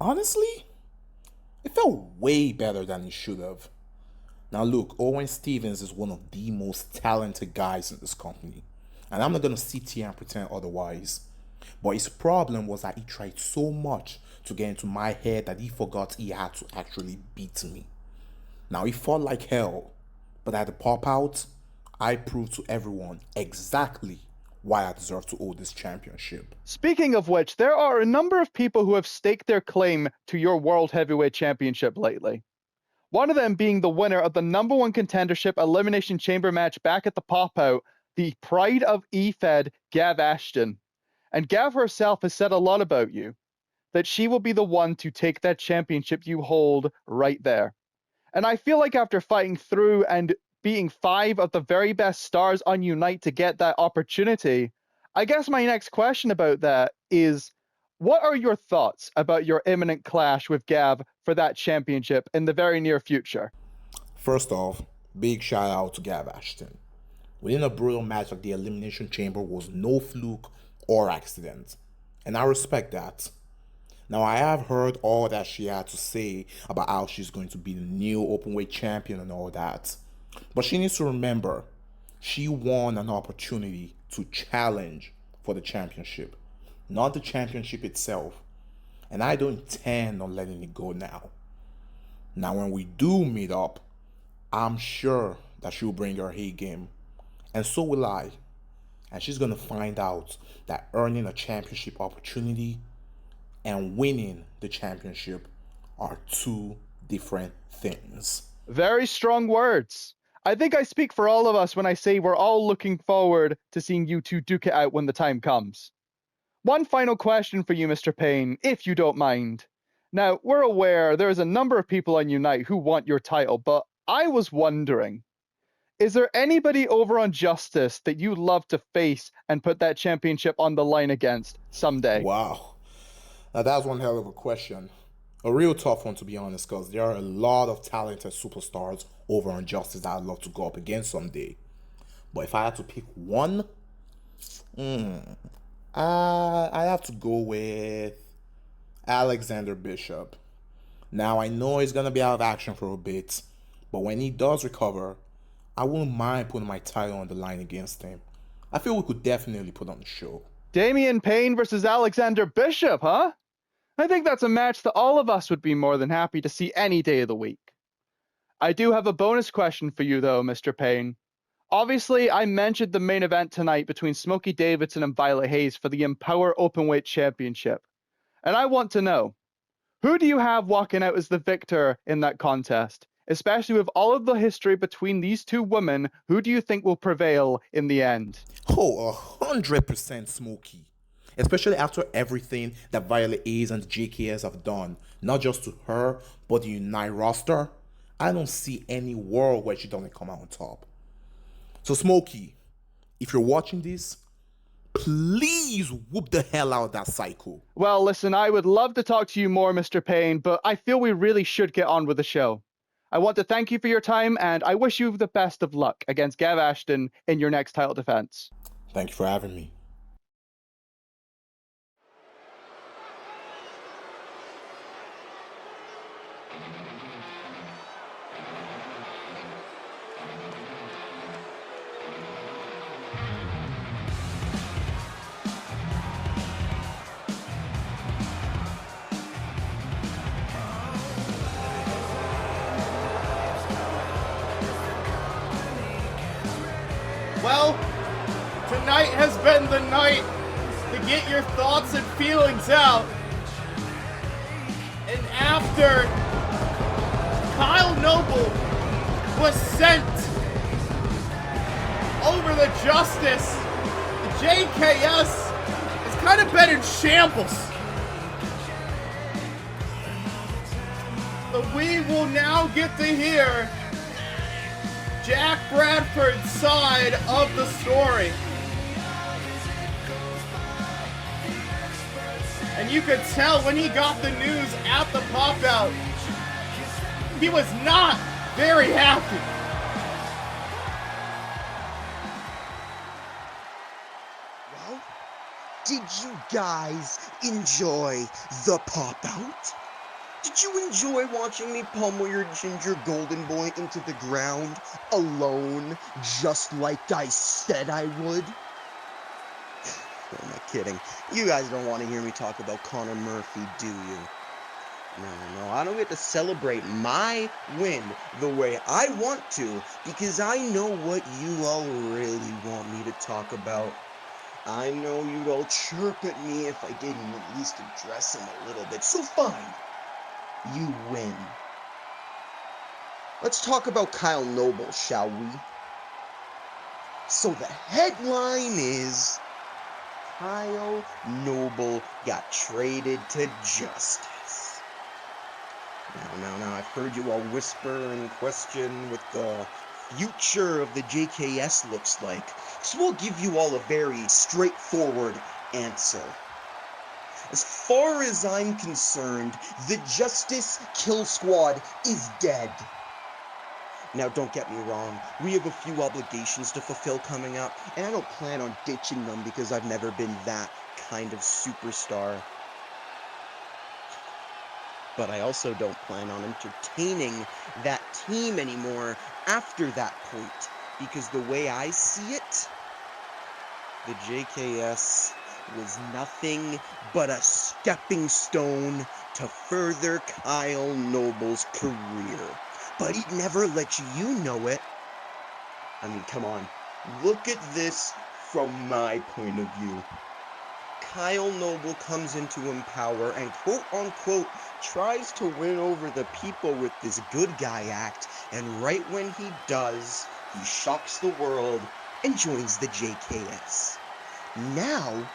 Honestly, it felt way better than it should have. Now look, Owen Stevens is one of the most talented guys in this company. And I'm not going to sit here and pretend otherwise. But his problem was that he tried so much to get into my head that he forgot he had to actually beat me. Now he fought like hell. But at the pop-out, I proved to everyone exactly why I deserve to hold this championship. Speaking of which, there are a number of people who have staked their claim to your World Heavyweight Championship lately. One of them being the winner of the #1 contendership Elimination Chamber match back at the Pop-Out, the pride of EFED, Gav Ashton. And Gav herself has said a lot about you, that she will be the one to take that championship you hold right there. And I feel like after fighting through and beating 5 of the very best stars on Unite to get that opportunity, I guess my next question about that is, what are your thoughts about your imminent clash with Gav for that championship in the very near future? First off, big shout out to Gav Ashton. Winning a brutal match like the Elimination Chamber was no fluke or accident, and I respect that. Now, I have heard all that she had to say about how she's going to be the new openweight champion and all that, but she needs to remember, she won an opportunity to challenge for the championship, not the championship itself, and I don't intend on letting it go now. Now, when we do meet up, I'm sure that she'll bring her A game, and so will I, and she's gonna find out that earning a championship opportunity and winning the championship are two different things. Very strong words. I think I speak for all of us when I say we're all looking forward to seeing you two duke it out when the time comes. One final question for you, Mr. Payne, if you don't mind. Now, we're aware there's a number of people on Unite who want your title, but I was wondering, is there anybody over on Justice that you'd love to face and put that championship on the line against someday? Wow. Now that's one hell of a question. A real tough one, to be honest, because there are a lot of talented superstars over on Justice that I'd love to go up against someday. But if I had to pick one, I have to go with Alexander Bishop. Now, I know he's going to be out of action for a bit, but when he does recover, I wouldn't mind putting my title on the line against him. I feel we could definitely put on the show. Damian Payne versus Alexander Bishop, huh? I think that's a match that all of us would be more than happy to see any day of the week. I do have a bonus question for you though, Mr. Payne. Obviously, I mentioned the main event tonight between Smokey Davidson and Violet Hayes for the Empower Openweight Championship. And I want to know, who do you have walking out as the victor in that contest? Especially with all of the history between these two women, who do you think will prevail in the end? Oh, 100% Smokey. Especially after everything that Violet Hayes and the JKS have done. Not just to her, but the Unite roster. I don't see any world where she doesn't come out on top. So Smokey, if you're watching this, please whoop the hell out of that psycho. Well, listen, I would love to talk to you more, Mr. Payne, but I feel we really should get on with the show. I want to thank you for your time, and I wish you the best of luck against Gav Ashton in your next title defense. Thank you for having me. Well, tonight has been the night to get your thoughts and feelings out. And after Kyle Noble was sent over the Justice, the JKS has kind of been in shambles. So we will now get to hear Jack Bradford's side of the story. And you could tell when he got the news at the pop-out, he was not very happy. Well, did you guys enjoy the pop-out? Did you enjoy watching me pummel your ginger golden boy into the ground, alone, just like I said I would? Who am I kidding? You guys don't want to hear me talk about Connor Murphy, do you? No, I don't get to celebrate my win the way I want to, because I know what you all really want me to talk about. I know you'd all chirp at me if I didn't at least address him a little bit, so fine. You win. Let's talk about Kyle Noble, shall we? So the headline is Kyle Noble got traded to Justice. Now, I've heard you all whisper and question what the future of the JKS looks like, so we'll give you all a very straightforward answer. As far as I'm concerned, the Justice Kill Squad is dead. Now, don't get me wrong, we have a few obligations to fulfill coming up, and I don't plan on ditching them because I've never been that kind of superstar. But I also don't plan on entertaining that team anymore after that point, because the way I see it, the JKS was nothing but a stepping stone to further Kyle Noble's career. But he'd never let you know it. I mean, come on. Look at this from my point of view. Kyle Noble comes into Empower and quote-unquote tries to win over the people with this good guy act, and right when he does, he shocks the world and joins the JKS. Now,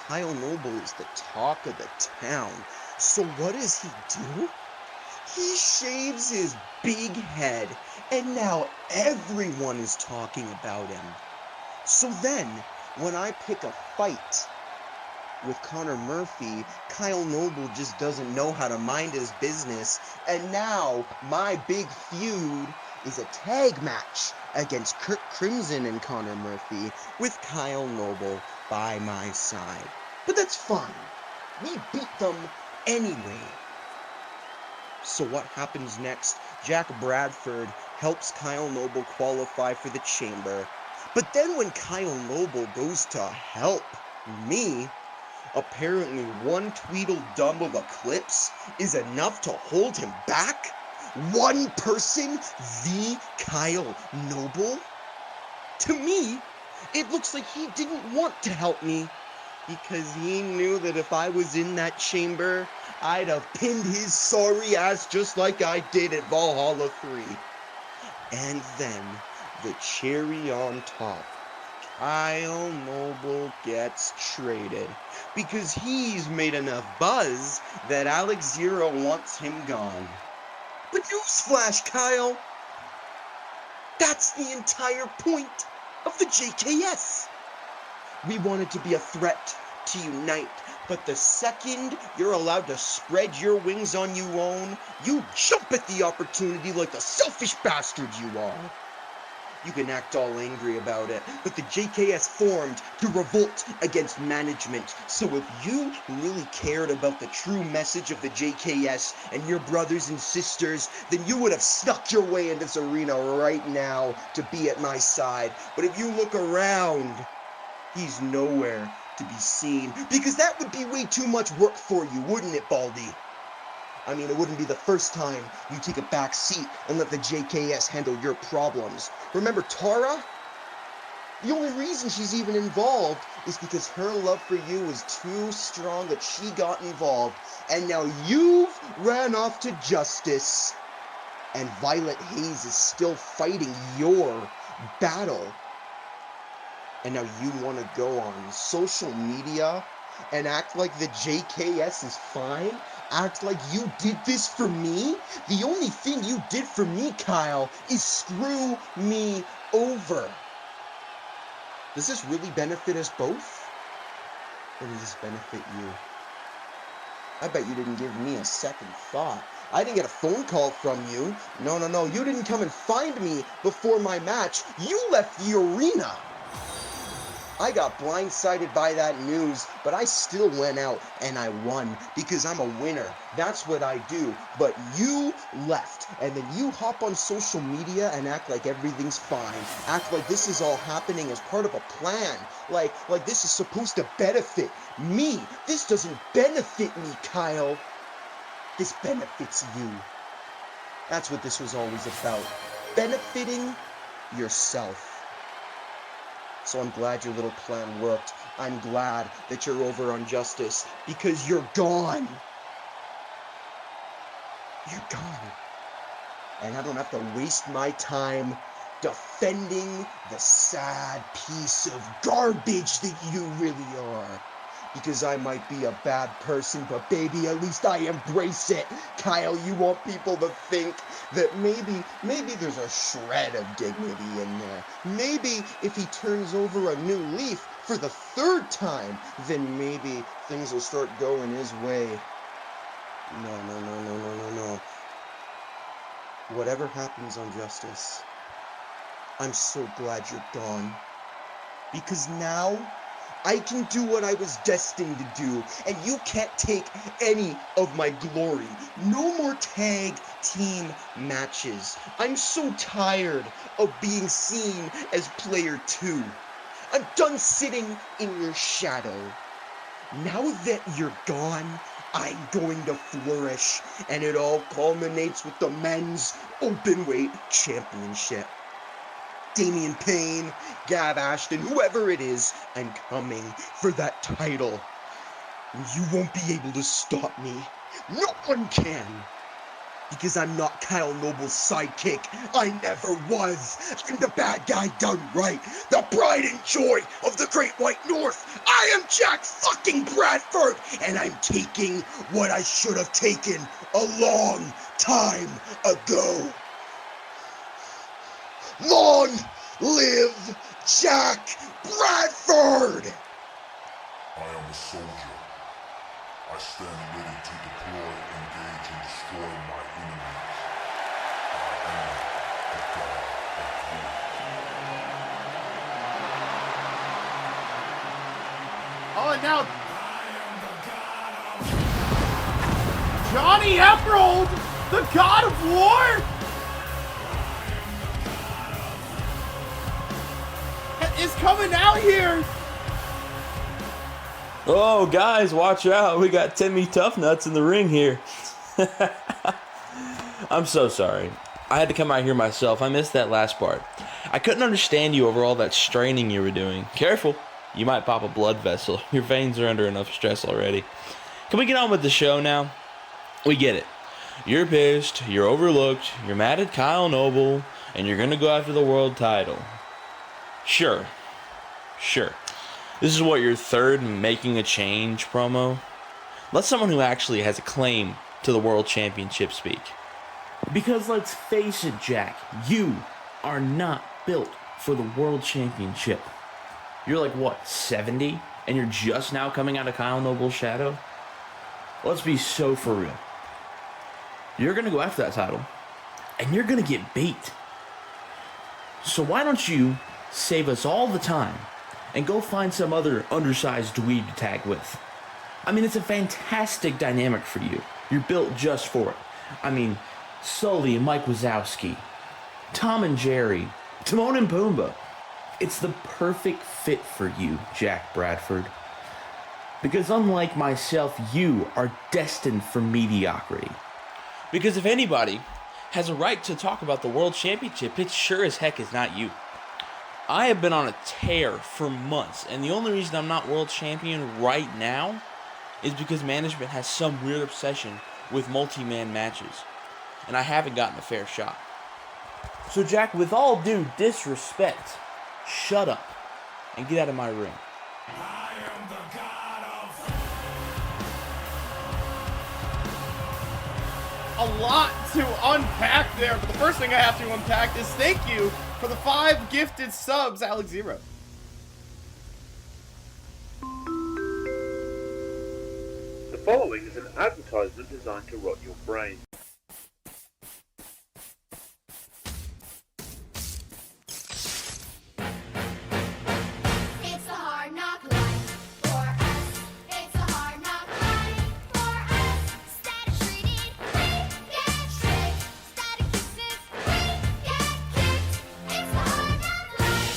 Kyle Noble is the talk of the town. So what does he do? He shaves his big head, and now everyone is talking about him. So then, when I pick a fight with Connor Murphy, Kyle Noble just doesn't know how to mind his business, and now my big feud is a tag match against Kirk Crimson and Connor Murphy with Kyle Noble by my side. But that's fine. We beat them anyway. So what happens next? Jack Bradford helps Kyle Noble qualify for the Chamber. But then when Kyle Noble goes to help me, apparently one Tweedledum of Eclipse is enough to hold him back? One person? The Kyle Noble? To me, it looks like he didn't want to help me, because he knew that if I was in that chamber, I'd have pinned his sorry ass just like I did at Valhalla 3. And then, the cherry on top, Kyle Noble gets traded, because he's made enough buzz that Alex Zero wants him gone. But newsflash, Kyle! That's the entire point of the JKS! We wanted to be a threat, to unite, but the second you're allowed to spread your wings on your own, you jump at the opportunity like the selfish bastard you are. You can act all angry about it, but the JKS formed to revolt against management. So if you really cared about the true message of the JKS and your brothers and sisters, then you would have snuck your way in this arena right now to be at my side. But if you look around, he's nowhere to be seen, because that would be way too much work for you, wouldn't it, Baldy? I mean, it wouldn't be the first time you take a back seat and let the JKS handle your problems. Remember Tara? The only reason she's even involved is because her love for you was too strong that she got involved. And now you've ran off to Justice, and Violet Hayes is still fighting your battle. And now you want to go on social media and act like the JKS is fine? Act like you did this for me? The only thing you did for me, Kyle, is screw me over. Does this really benefit us both? Or does this benefit you? I bet you didn't give me a second thought. I didn't get a phone call from you. No. You didn't come and find me before my match. You left the arena. I got blindsided by that news, but I still went out and I won because I'm a winner. That's what I do. But you left, and then you hop on social media and act like everything's fine. Act like this is all happening as part of a plan. Like this is supposed to benefit me. This doesn't benefit me, Kyle. This benefits you. That's what this was always about. Benefiting yourself. So I'm glad your little plan worked, I'm glad that you're over on Justice because you're gone. You're gone. And I don't have to waste my time defending the sad piece of garbage that you really are. Because I might be a bad person, but baby, at least I embrace it. Kyle, you want people to think that maybe there's a shred of dignity in there. Maybe if he turns over a new leaf for the third time, then maybe things will start going his way. No. Whatever happens on Justice, I'm so glad you're gone. Because now, I can do what I was destined to do, and you can't take any of my glory. No more tag team matches. I'm so tired of being seen as player 2. I'm done sitting in your shadow. Now that you're gone, I'm going to flourish, and it all culminates with the men's openweight championship. Damian Payne, Gav Ashton, whoever it is, I'm coming for that title. You won't be able to stop me. No one can. Because I'm not Kyle Noble's sidekick. I never was. I'm the bad guy done right. The pride and joy of the Great White North. I am Jack fucking Bradford. And I'm taking what I should have taken a long time ago. Long live Jack Bradford! I am a soldier. I stand ready to deploy, engage, and destroy my enemies. I am the God of war. Oh, and now Johnny Emerald, the God of War, is coming out here. Oh, guys, watch out. We got Timmy Toughnuts in the ring here. I'm so sorry. I had to come out here myself. I missed that last part. I couldn't understand you over all that straining you were doing. Careful. You might pop a blood vessel. Your veins are under enough stress already. Can we get on with the show now? We get it. You're pissed. You're overlooked. You're mad at Kyle Noble. And you're going to go after the world title. Sure. This is what, your third making a change promo? Let someone who actually has a claim to the world championship speak. Because let's face it, Jack, you are not built for the world championship. You're like, what, 70? And you're just now coming out of Kyle Noble's shadow? Let's be so for real. You're going to go after that title. And you're going to get beat. So why don't you save us all the time and go find some other undersized dweeb to tag with? I mean, it's a fantastic dynamic for you. You're built just for it. I mean, Sully and Mike Wazowski, Tom and Jerry, Timon and Pumbaa. It's the perfect fit for you, Jack Bradford. Because unlike myself, you are destined for mediocrity. Because if anybody has a right to talk about the world championship, it sure as heck is not you. I have been on a tear for months, and the only reason I'm not world champion right now is because management has some weird obsession with multi-man matches, and I haven't gotten a fair shot. So Jack, with all due disrespect, shut up and get out of my ring. A lot to unpack there, but the first thing I have to unpack is thank you for the 5 gifted subs, Alex Zero. The following is an advertisement designed to rot your brain. It's a hard knock life for us. It's a hard knock life for us. Static treated, we get tricked. Static kisses, we get kicked. It's a hard knock life.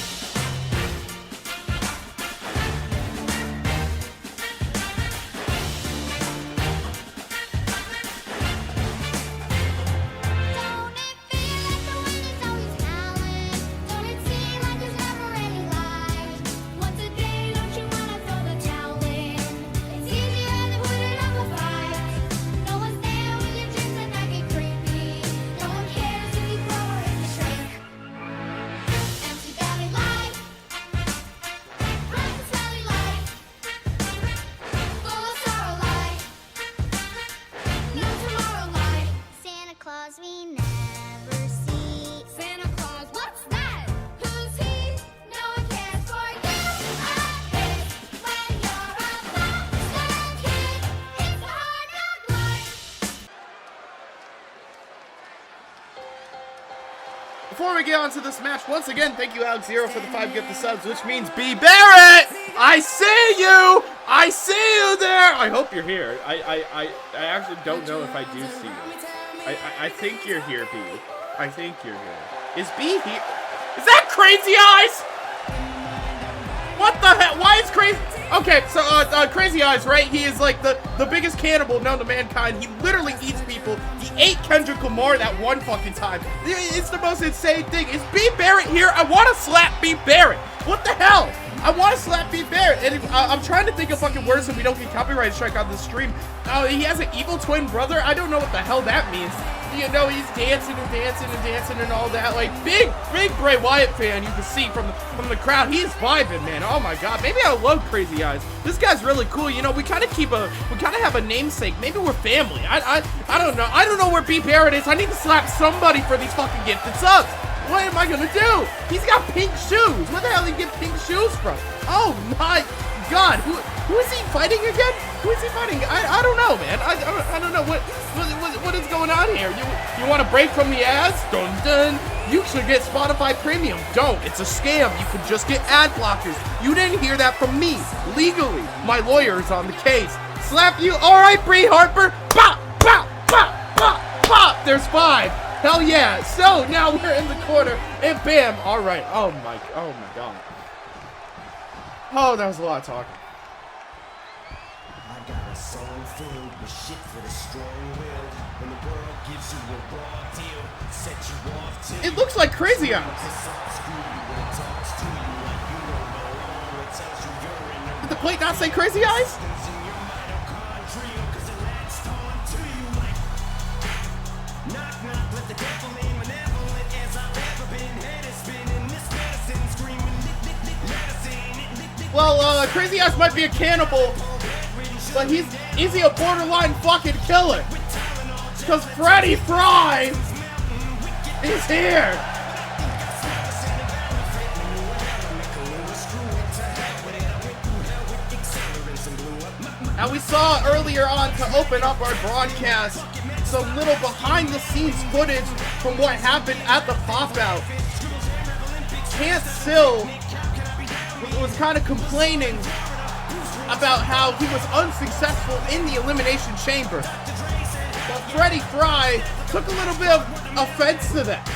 Before we get on to this match, once again, thank you, Alex0, for the 5 gift subs, which means B. Barrett! I see you! I see you there! I hope you're here. I actually don't know if I do see you. I think you're here, B. I think you're here. Is B here? Is that Crazy Eyes? What the hell? Why is Crazy... Okay, so, Crazy Eyes, right? He is, like, the biggest cannibal known to mankind. He literally eats people. He ate Kendrick Lamar that one fucking time. It's the most insane thing. Is B. Barrett here? I want to slap B. Barrett. What the hell? I want to slap B. Barrett. And I'm trying to think of fucking words so we don't get copyright strike on the stream. He has an evil twin brother? I don't know what the hell that means. You know, he's dancing and dancing and dancing and all that. Like, big Bray Wyatt fan, you can see from the crowd. He's vibing, man. Oh my god. Maybe I love Crazy Eyes. This guy's really cool. You know, we kind of have a namesake. Maybe we're family. I don't know. I don't know where B. Barrett is. I need to slap somebody for these fucking gifted subs. What am I gonna do? He's got pink shoes. Where the hell did he get pink shoes from? Oh my god. Who is he fighting again? Who is he fighting? I don't know, man. I don't know what is going on here. You want to break from the ads? Dun dun. You should get Spotify Premium. Don't. It's a scam. You can just get ad blockers. You didn't hear that from me. Legally, my lawyer is on the case. Slap you. All right, Bree Harper. Bop, bop, bop, bop, bop. There's 5. Hell yeah. So now we're in the corner, and bam. All right. Oh my god. Oh, that was a lot of talking. I got a soul filled with shit for the strong-willed. When the world gives you a raw deal, set you off till It looks like Crazy Eyes. Did the plate not say Crazy Eyes? Well, Crazy Eyes might be a cannibal, but is he a borderline fucking killer? Because Freddie Frye is here. Now we saw earlier on to open up our broadcast some little behind the scenes footage from what happened at the pop out. Can't Sill was kind of complaining about how he was unsuccessful in the Elimination Chamber. But Freddie Frye took a little bit of offense to that.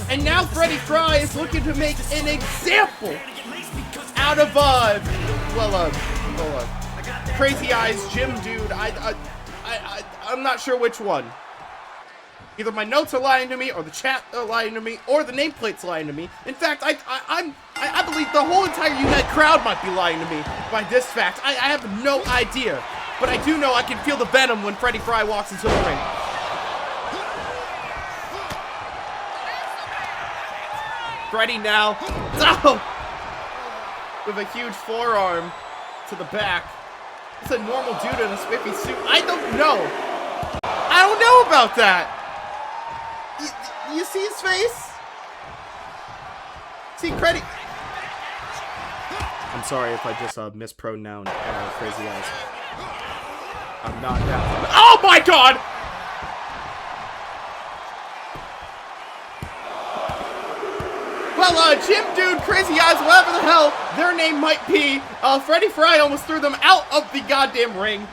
And now Freddie Frye is looking to make an example out of, Crazy Eyes Gym Dude. I'm not sure which one. Either my notes are lying to me, or the chat are lying to me, or the nameplate's lying to me. In fact, I believe the whole entire Unite crowd might be lying to me by this fact. I have no idea. But I do know I can feel the venom when Freddie Frye walks into the ring. Freddie now, with a huge forearm to the back. It's a normal dude in a spiffy suit. I don't know. I don't know about that. You see his face? See, Freddie. I'm sorry if I just mispronounced Crazy Eyes. I'm not that. Oh my god! Well, Gym Dude, Crazy Eyes, whatever the hell their name might be, Freddie Frye almost threw them out of the goddamn ring.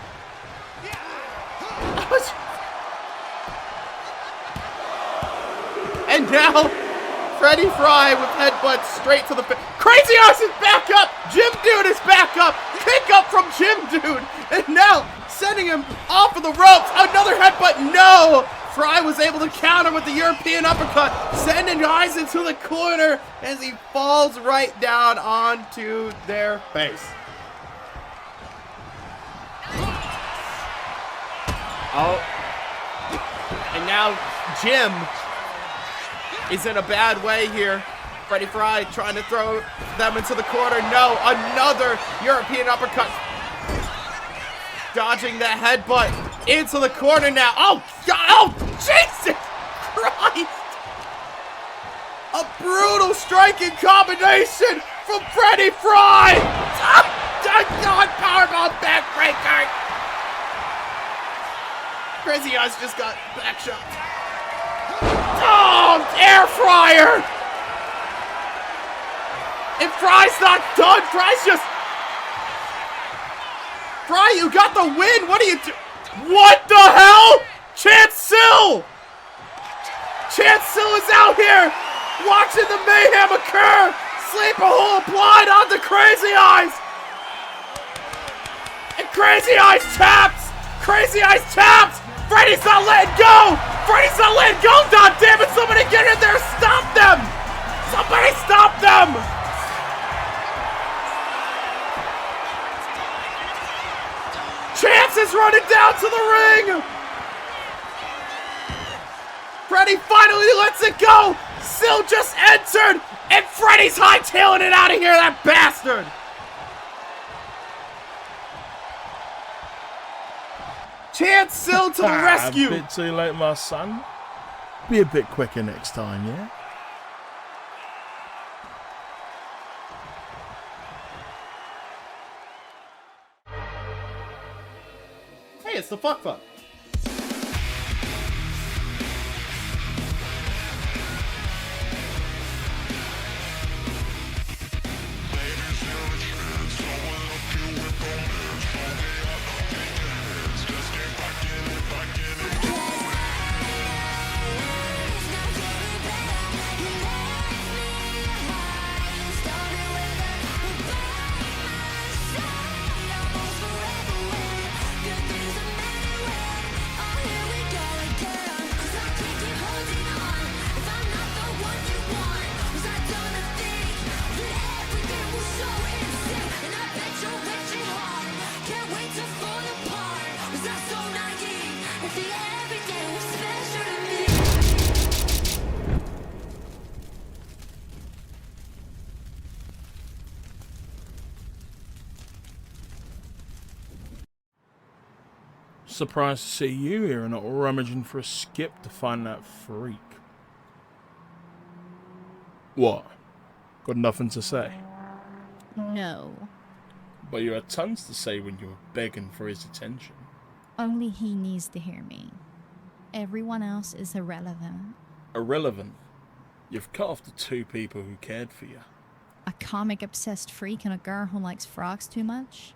And now, Freddie Frye with headbutts straight to the face. Crazy Eyes is back up! Gym Dude is back up! Kick up from Gym Dude! And now, sending him off of the ropes. Another headbutt, no! Frye was able to counter with the European uppercut, sending Eyes into the corner as he falls right down onto their face. Oh. And now, Jim is in a bad way here. Freddie Frye trying to throw them into the corner. No, another European uppercut. Dodging the headbutt into the corner now. Oh, God. Oh, Jesus Christ. A brutal striking combination from Freddie Frye. God, powerbomb backbreaker. Crazy Eyes just got back shot. air fryer! And Frye's not done. Frye's just... Frye, you got the win. What are you do? What the hell? Chance Sill! Chance Sill is out here watching the mayhem occur. Sleeper hold applied onto Crazy Eyes. And Crazy Eyes taps. Crazy Eyes taps. Freddie's not letting go. Freddie's not letting go. God damn it. Somebody get in there. Stop them. Somebody stop them. Chance is running down to the ring! Freddie finally lets it go! Sill just entered! And Freddie's hightailing it out of here, that bastard! Chance Sill to the rescue! A bit too late, my son. Be a bit quicker next time, yeah? Hey, it's the fuck fuck. Surprised to see you here and not rummaging for a skip to find that freak. What? Got nothing to say? No. But you had tons to say when you were begging for his attention. Only he needs to hear me. Everyone else is irrelevant. Irrelevant? You've cut off the two people who cared for you. A comic-obsessed freak and a girl who likes frogs too much?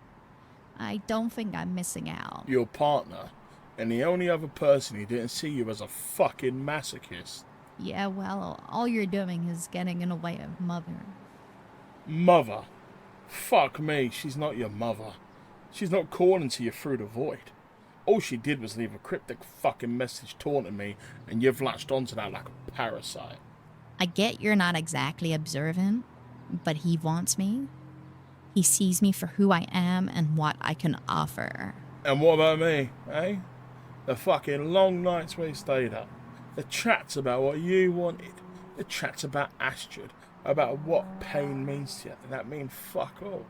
I don't think I'm missing out. Your partner, and the only other person who didn't see you as a fucking masochist. Yeah, well, all you're doing is getting in the way of Mother. Mother? Fuck me, she's not your mother. She's not calling to you through the void. All she did was leave a cryptic fucking message taunting me, and you've latched onto that like a parasite. I get you're not exactly observant, but he wants me. He sees me for who I am and what I can offer. And what about me, eh? The fucking long nights we stayed up. The chats about what you wanted. The chats about Astrid. About what pain means to you. And that means fuck all.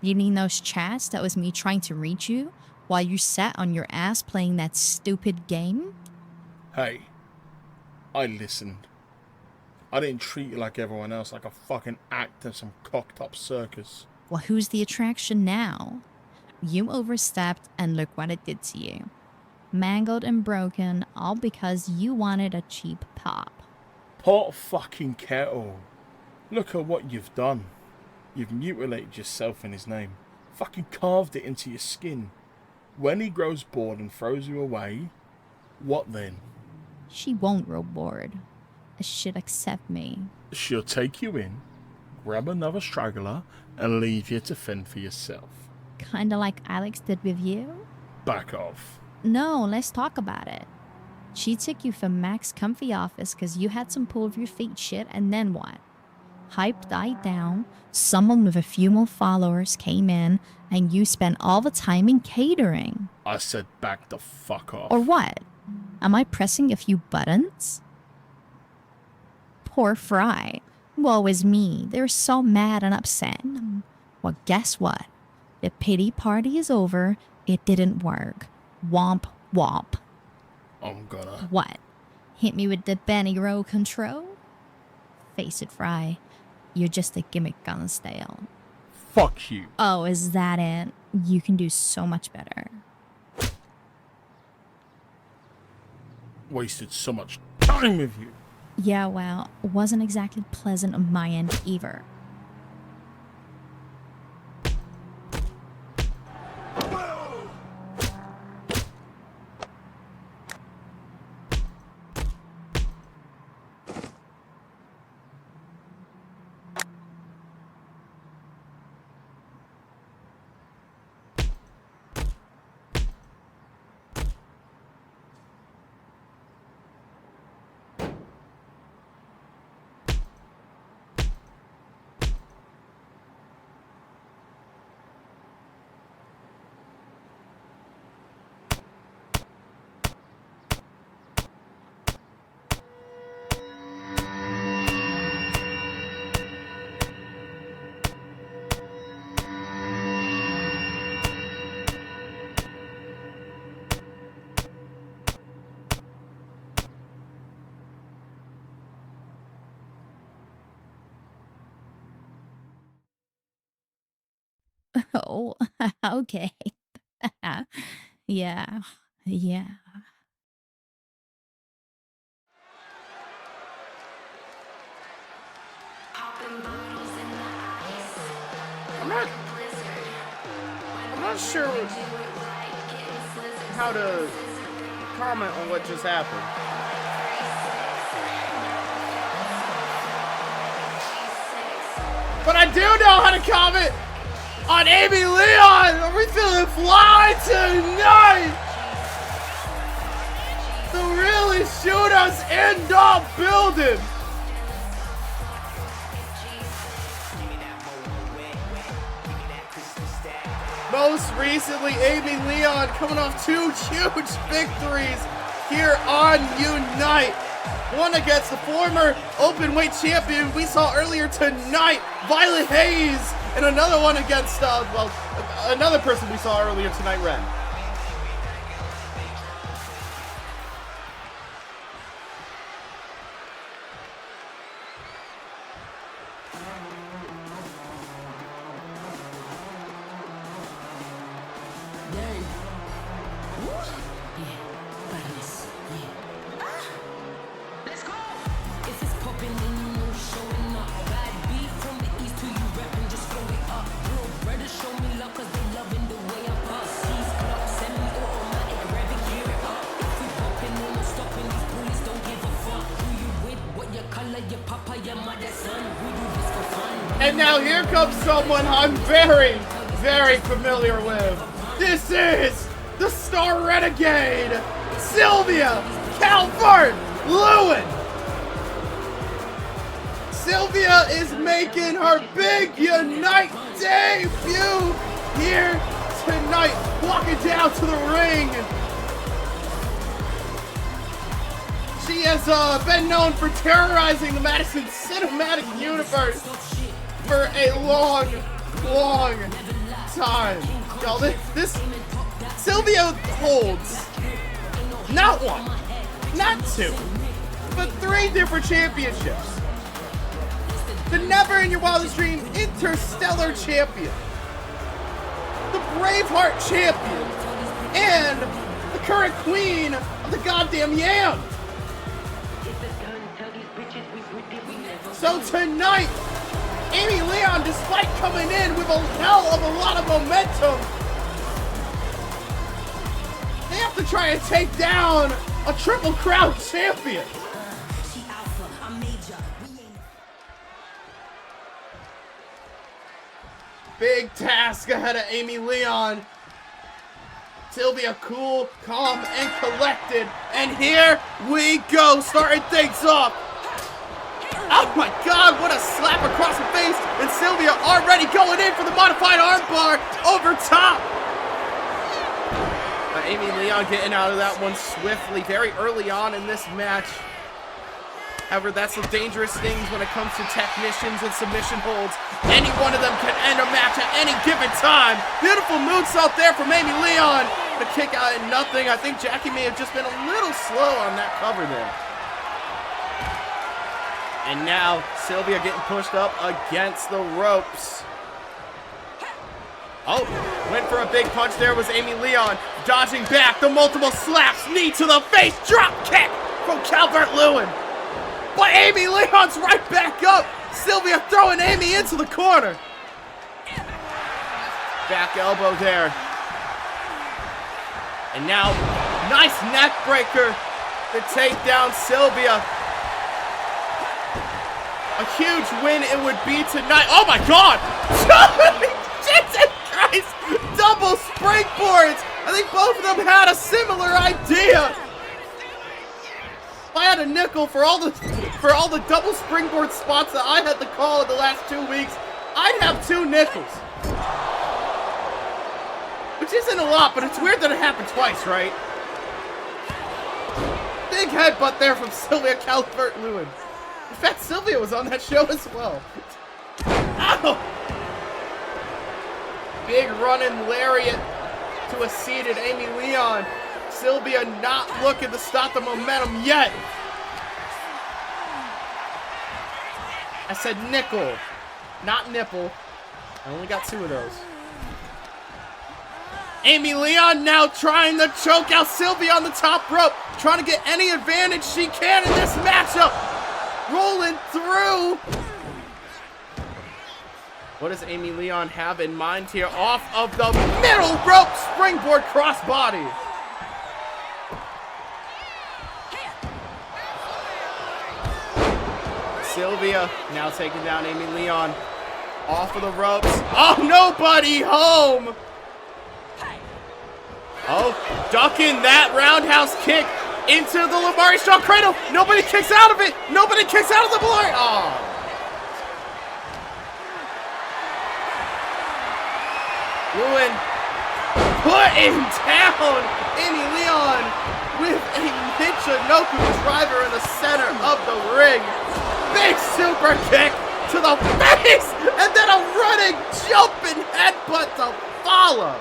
You mean those chats that was me trying to reach you while you sat on your ass playing that stupid game? Hey, I listened. I didn't treat you like everyone else, like a fucking act in some cocked up circus. Well, who's the attraction now? You overstepped and look what it did to you. Mangled and broken, all because you wanted a cheap pop. Pot fucking kettle. Look at what you've done. You've mutilated yourself in his name. Fucking carved it into your skin. When he grows bored and throws you away, what then? She won't grow bored. She'll accept me. She'll take you in, grab another straggler, and leave you to fend for yourself. Kinda like Alex did with you? Back off. No, let's talk about it. She took you from Mac's comfy office because you had some pull of your feet shit, and then what? Hype died down, someone with a few more followers came in, and you spent all the time in catering. I said back the fuck off. Or what? Am I pressing a few buttons? Poor Frye. Woe is me. They're so mad and upset. Well, guess what? The pity party is over. It didn't work. Womp womp. I'm gonna... What? Hit me with the Benny Row control? Face it, Frye. You're just a gimmick gone stale. Fuck you. Oh, is that it? You can do so much better. Wasted so much time with you. Yeah, well, wasn't exactly pleasant on my end either. Oh, okay. Yeah, yeah. I'm not sure how to comment on what just happened. But I do know how to comment on Amy Leon. Are we feeling fly tonight? The really shoot us end up building. Most recently, Amy Leon coming off 2 huge victories here on Unite. One against the former openweight champion we saw earlier tonight, Violet Hayes, and another one against, another person we saw earlier tonight, Wren. And now here comes someone I'm very, very familiar with. This is the Star Renegade, Sylvia Calvert-Lewin. Sylvia is making her big Unite debut here tonight, walking down to the ring. She has been known for terrorizing the Madison cinematic universe for a long, long time. Y'all, this Sylvia holds not 1, not 2, but 3 different championships. The Never in Your Wildest Dream Interstellar Champion, the Braveheart Champion, and the current Queen of the goddamn Yam. So tonight, Amy Leon, despite coming in with a hell of a lot of momentum, they have to try and take down a Triple Crown champion. Big task ahead of Amy Leon. Sylvia cool, calm, and collected. And here we go, starting things off. Oh my god, what a slap across the face. And Sylvia already going in for the modified armbar over top. Amy Leon getting out of that one swiftly, very early on in this match. However, that's the dangerous things when it comes to technicians and submission holds. Any one of them can end a match at any given time. Beautiful moonsault there from Amy Leon. The kick out at nothing. I think Jackie may have just been a little slow on that cover there. And now, Sylvia getting pushed up against the ropes. Oh, went for a big punch there was Amy Leon. Dodging back, the multiple slaps, knee to the face, drop kick from Calvert-Lewin. But Amy Leon's right back up. Sylvia throwing Amy into the corner. Back elbow there. And now, nice neck breaker to take down Sylvia. A huge win it would be tonight. Oh my God! Jesus Christ! Double springboards! I think both of them had a similar idea. If I had a nickel for all the double springboard spots that I had to call in the last 2 weeks, I'd have 2 nickels. Which isn't a lot, but it's weird that it happened twice, right? Big headbutt there from Sylvia Calvert-Lewin. In fact, Sylvia was on that show as well. Ow! Big running lariat to a seated Amy Leon. Sylvia not looking to stop the momentum yet. I said nickel, not nipple. I only got 2 of those. Amy Leon now trying to choke out Sylvia on the top rope. Trying to get any advantage she can in this matchup. Rolling through. What does Amy Leon have in mind here? Off of the middle rope springboard crossbody. Sylvia now taking down Amy Leon. Off of the ropes. Oh, nobody home. Oh, ducking that roundhouse kick into the Lamari Strong cradle. Nobody kicks out of it. Nobody kicks out of the Lamari. Oh. Lewin putting down Amy Leon with a Michinoku driver in the center of the ring. Big super kick to the face, and then a running, jumping headbutt to follow.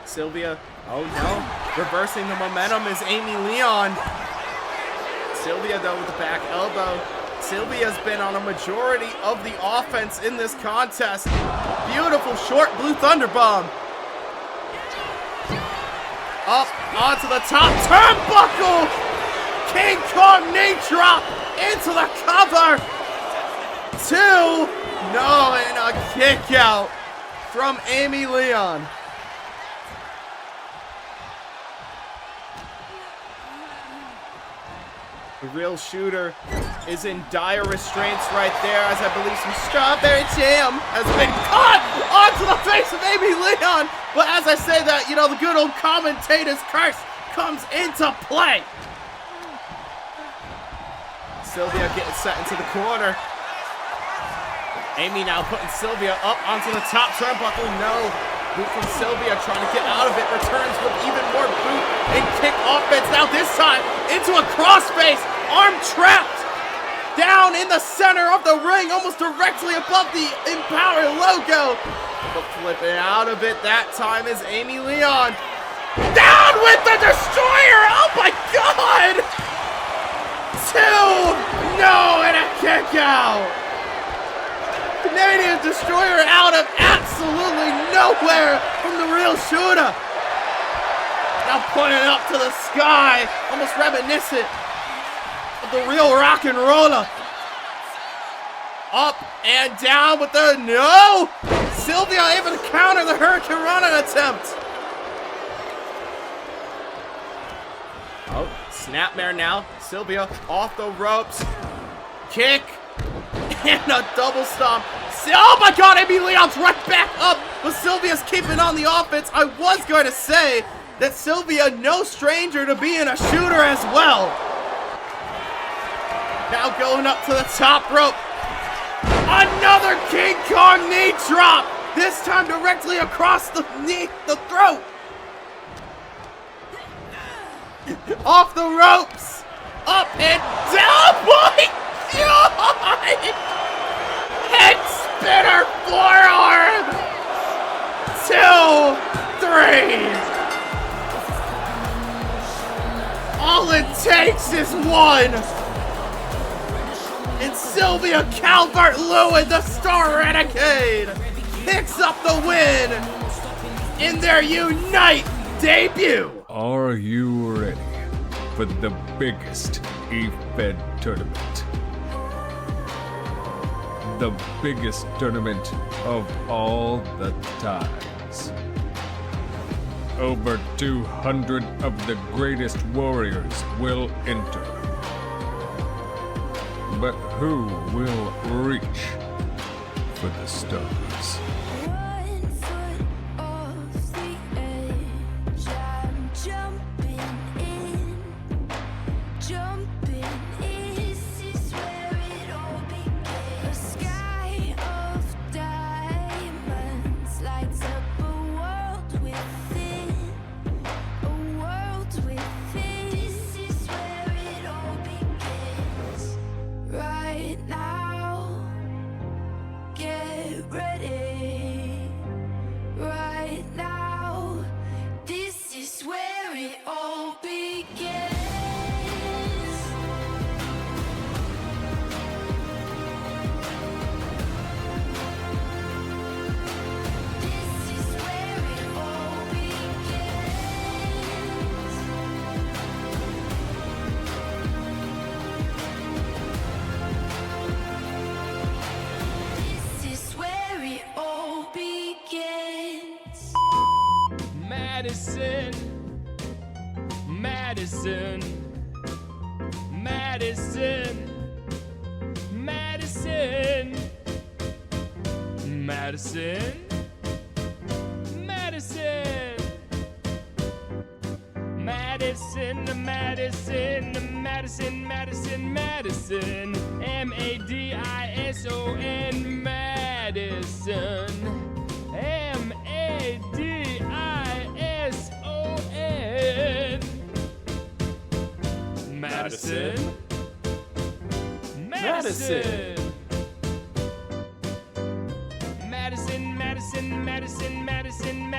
Sylvia, oh no, reversing the momentum is Amy Leon. Sylvia though with the back elbow. Sylvia's been on a majority of the offense in this contest. Beautiful short blue thunder bomb. Up onto the top turnbuckle. King Kong knee drop into the cover. 2. No, and a kick out from Amy Leon. The real shooter is in dire restraints right there, as I believe some strawberry jam has been caught onto the face of Amy Leon. But as I say that, you know, the good old commentator's curse comes into play. Sylvia getting set into the corner. Amy now putting Sylvia up onto the top turnbuckle. No. Boot from Sylvia trying to get out of it. Returns with even more boot and kick offense. Now this time into a crossface. Arm trapped. Down in the center of the ring. Almost directly above the Empower logo. But flipping out of it that time is Amy Leon. Down with the Destroyer. Oh my God. 2. No, and a kick out. Canadian Destroyer out of absolutely nowhere from the real shooter. Now pointing up to the sky, almost reminiscent of the real rock and roller. Up and down with the no. Sylvia able to counter the Hurricane Rana attempt. Oh, snapmare now. Sylvia off the ropes. Kick. And a double stomp. Oh my God, Amy Leon's right back up. But Sylvia's keeping on the offense. I was going to say that Sylvia, no stranger to being a shooter as well. Now going up to the top rope. Another King Kong knee drop. This time directly across the knee, the throat. Off the ropes. Up and down. Oh my God. Head spinner forearm. 2, 3. All it takes is 1. And Sylvia Calvert-Lewin, the Star Renegade, picks up the win in their Unite debut. Are you ready for the biggest E-Fed tournament. The biggest tournament of all the times. Over 200 of the greatest warriors will enter. But who will reach for the stars? Madison, Madison, Madison, Madison, Madison, Madison, Madison, Madison, Madison, Madison, Madison, M-A-D-I-S-O-N, Madison, M-A-D-I-S-O-N, Madison, Madison, Madison, Madison, Madison, Madison, Madison,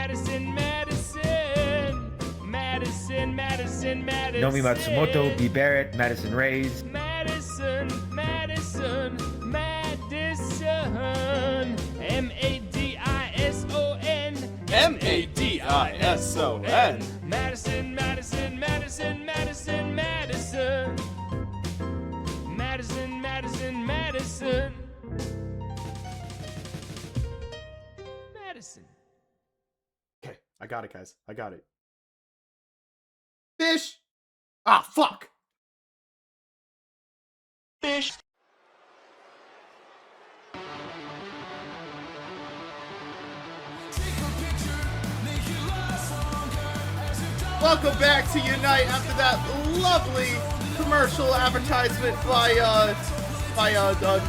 Madison, Madison, Madison, Nomi Matsumoto, B. Barrett, Madison Reyes. Madison, Madison, Madison, M-A-D-I-S-O-N, M-A-D-I-S-O-N. Madison, Madison, Madison, Madison, Madison, Madison, Madison, Madison, Madison. Okay, I got it, guys. I got it. Fish! Ah, fuck! Fish. Welcome back to Unite after that lovely commercial advertisement by the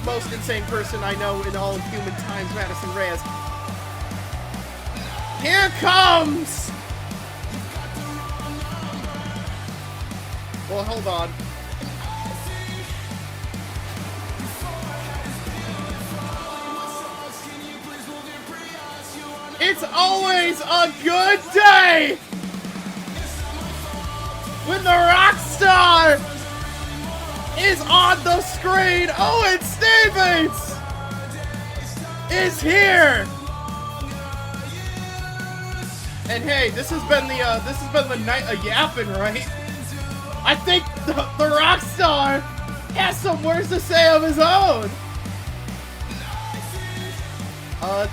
most insane person I know in all of human times, Madison Reyes. Here comes! Well, hold on. It's always a good day when the Rockstar is on the screen. Owen Stevens is here. And hey, this has been the night of yapping, right? I think the Rockstar has some words to say of his own.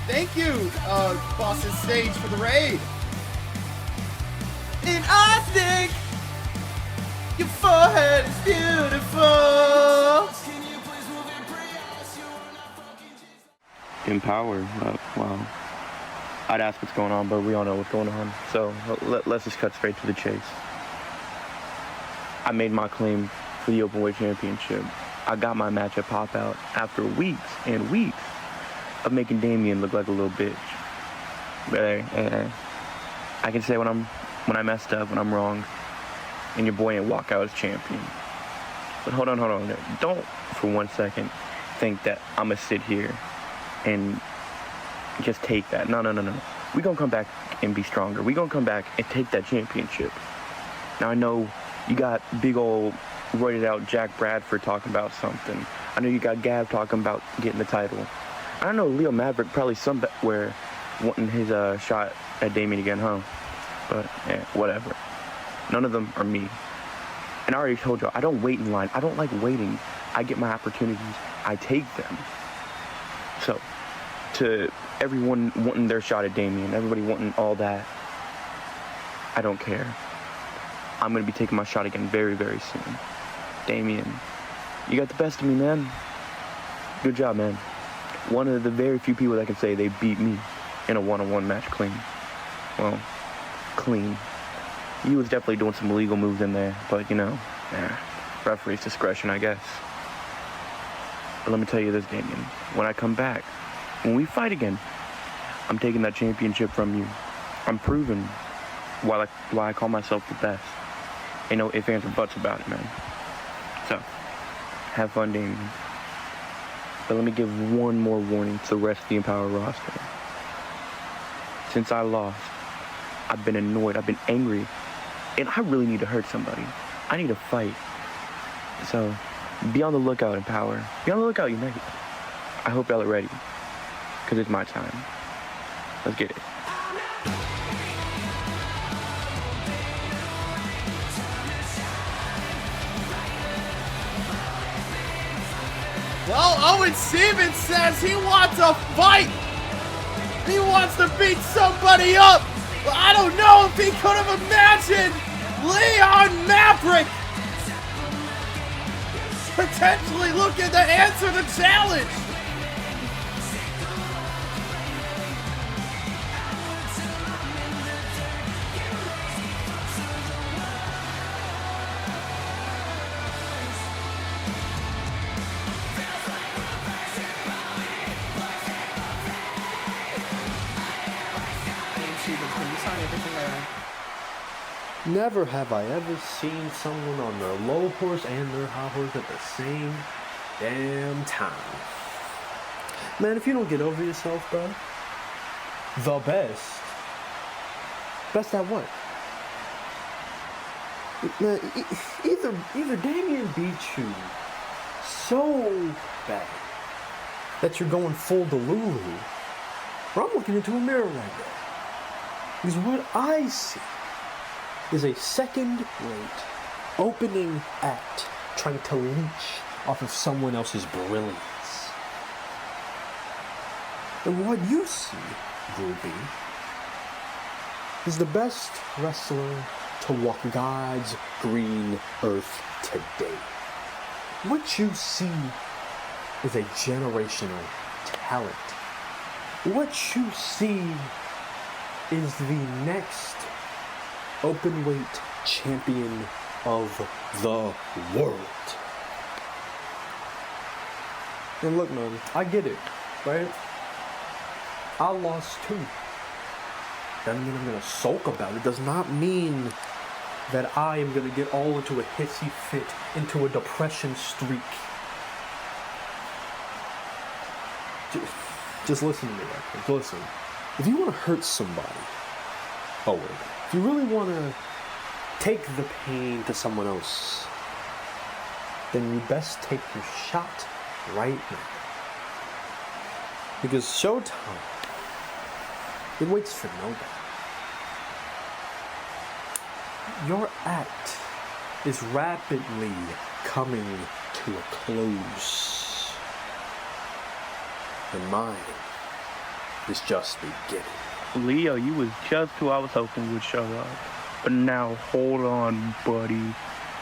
Thank you, Boston Stage, for the raid. And I think your forehead is beautiful. Empowered. Wow. I'd ask what's going on, but we all know what's going on. So let's just cut straight to the chase. I made my claim for the Openweight Championship. I got my match at Pop Out after weeks and weeks of making Damian look like a little bitch. But hey, I can say when I messed up, when I'm wrong, and your boy didn't walk out as champion. But hold on. Don't for 1 second think that I'm gonna sit here and just take that. No. We gonna come back and be stronger. We gonna come back and take that championship. Now I know you got big old roided out Jack Bradford talking about something. I know you got Gav talking about getting the title. I know Leo Maverick probably somewhere wanting his shot at Damian again, huh? But yeah, whatever. None of them are me. And I already told y'all, I don't wait in line. I don't like waiting. I get my opportunities. I take them. So, to everyone wanting their shot at Damian, everybody wanting all that, I don't care. I'm going to be taking my shot again very, very soon. Damian, you got the best of me, man. Good job, man. One of the very few people that can say they beat me in a one-on-one match clean. Well, clean. He was definitely doing some illegal moves in there, but you know, referee's discretion, I guess. But let me tell you this, Damian. When I come back, when we fight again, I'm taking that championship from you. I'm proving why I call myself the best. Ain't no ifs, ands, or buts about it, man. So, have fun, Damian. But let me give one more warning to the rest of the Empower roster. Since I lost, I've been annoyed, I've been angry, and I really need to hurt somebody. I need to fight. So, be on the lookout, Empower. Be on the lookout, Unite. I hope y'all are ready, because it's my time. Let's get it. Well, Owen Stevens says he wants a fight. He wants to beat somebody up. But I don't know if he could have imagined Leon Maverick potentially looking to answer the challenge. Never have I ever seen someone on their low horse and their high horse at the same damn time. Man, if you don't get over yourself, bro, the best. Best at what? Man, either Damian beats you so bad that you're going full Delulu, or I'm looking into a mirror right now. Because what I see is a second-rate opening act trying to leech off of someone else's brilliance. And what you see, groupie, is the best wrestler to walk God's green earth today. What you see is a generational talent. What you see is the next open weight champion of the world. And look, man, I get it, right? I lost too. Doesn't mean I'm gonna sulk about it. Does not mean that I am gonna get all into a hissy fit, into a depression streak. Just listen to me, right? Listen. If you want to hurt somebody, if you really want to take the pain to someone else, then you best take your shot right now. Because showtime, it waits for nobody. Your act is rapidly coming to a close. And mine is just beginning. Leo, you was just who I was hoping would show up. But now, hold on, buddy.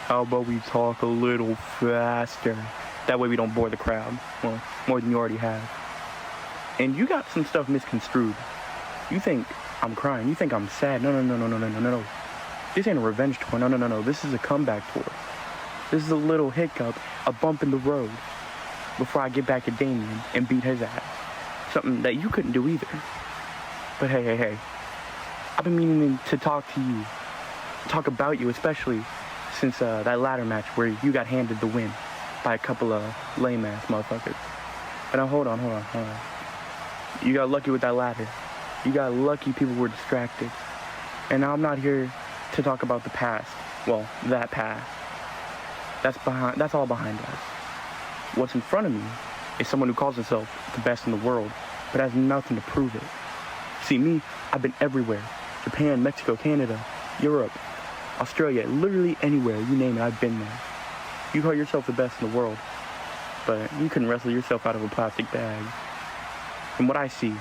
How about we talk a little faster? That way we don't bore the crowd. Well, more than you already have. And you got some stuff misconstrued. You think I'm crying. You think I'm sad. No. This ain't a revenge tour. No. This is a comeback tour. This is a little hiccup, a bump in the road, before I get back to Damian and beat his ass. Something that you couldn't do either. But hey. I've been meaning to talk to you. Talk about you, especially since that ladder match where you got handed the win by a couple of lame-ass motherfuckers. But now, hold on. You got lucky with that ladder. You got lucky people were distracted. And now I'm not here to talk about the past. Well, that past. That's all behind us. What's in front of me is someone who calls himself the best in the world, but has nothing to prove it. See, me, I've been everywhere. Japan, Mexico, Canada, Europe. Australia, literally anywhere, you name it, I've been there. You call yourself the best in the world, but you couldn't wrestle yourself out of a plastic bag. From what I see,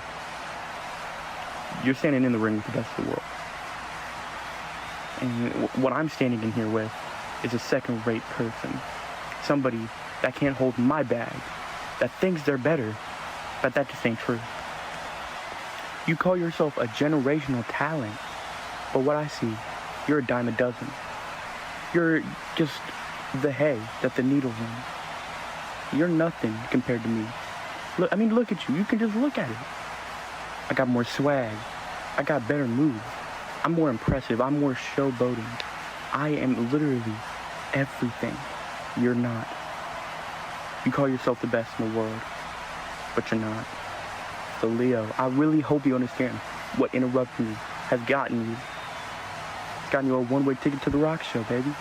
you're standing in the ring with the best of the world. And what I'm standing in here with is a second-rate person. Somebody that can't hold my bag, that thinks they're better, but that just ain't true. You call yourself a generational talent, but what I see, you're a dime a dozen. You're just the hay that the needle runs. You're nothing compared to me. Look, I mean, look at you. You can just look at it. I got more swag. I got better moves. I'm more impressive. I'm more showboating. I am literally everything you're not. You call yourself the best in the world, but you're not. So Leo, I really hope you understand what interrupting you has gotten you. It's gotten you a one-way ticket to the Rock show, baby.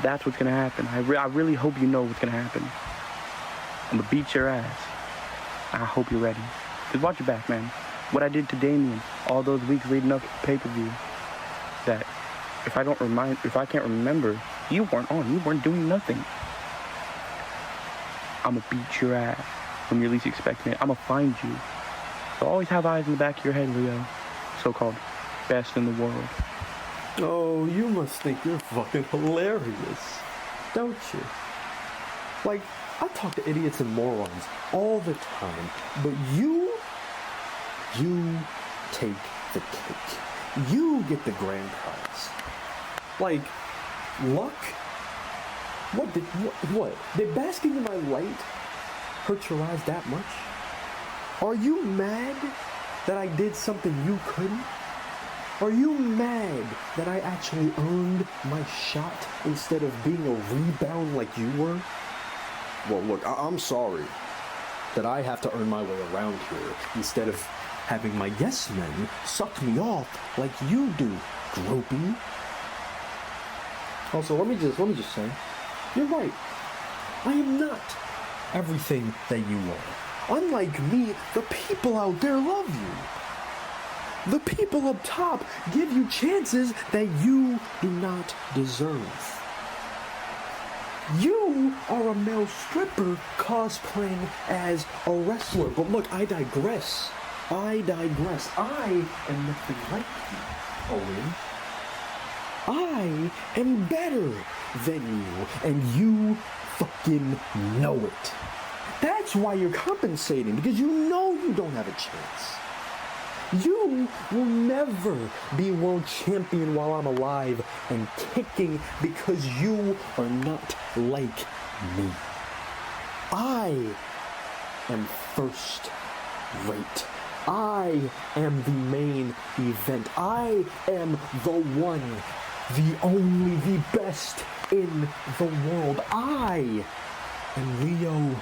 That's what's gonna happen. I really hope you know what's gonna happen. I'm gonna beat your ass. I hope you're ready. Cause watch your back, man. What I did to Damian all those weeks leading up to the pay-per-view, that if I can't remember, you weren't on, you weren't doing nothing. I'm gonna beat your ass when you're least expecting it. I'm gonna find you. So always have eyes in the back of your head, Leo. So-called best in the world. Oh, you must think you're fucking hilarious, don't you? Like, I talk to idiots and morons all the time, but you take the cake. You get the grand prize. Like, luck? What? Did basking in my light hurt your eyes that much? Are you mad that I did something you couldn't? Are you mad that I actually earned my shot instead of being a rebound like you were? Well, look, I'm sorry that I have to earn my way around here instead of having my yes men suck me off like you do, gropey. Also, let me just say, you're right. I am not everything that you are. Unlike me, the people out there love you. The people up top give you chances that you do not deserve. You are a male stripper cosplaying as a wrestler. But look, I digress. I am nothing like you, Owen. I am better than you, and you fucking know it. That's why you're compensating, because you know you don't have a chance. You will never be world champion while I'm alive and kicking because you are not like me. I am first rate. I am the main event. I am the one, the only, the best in the world. I am Leo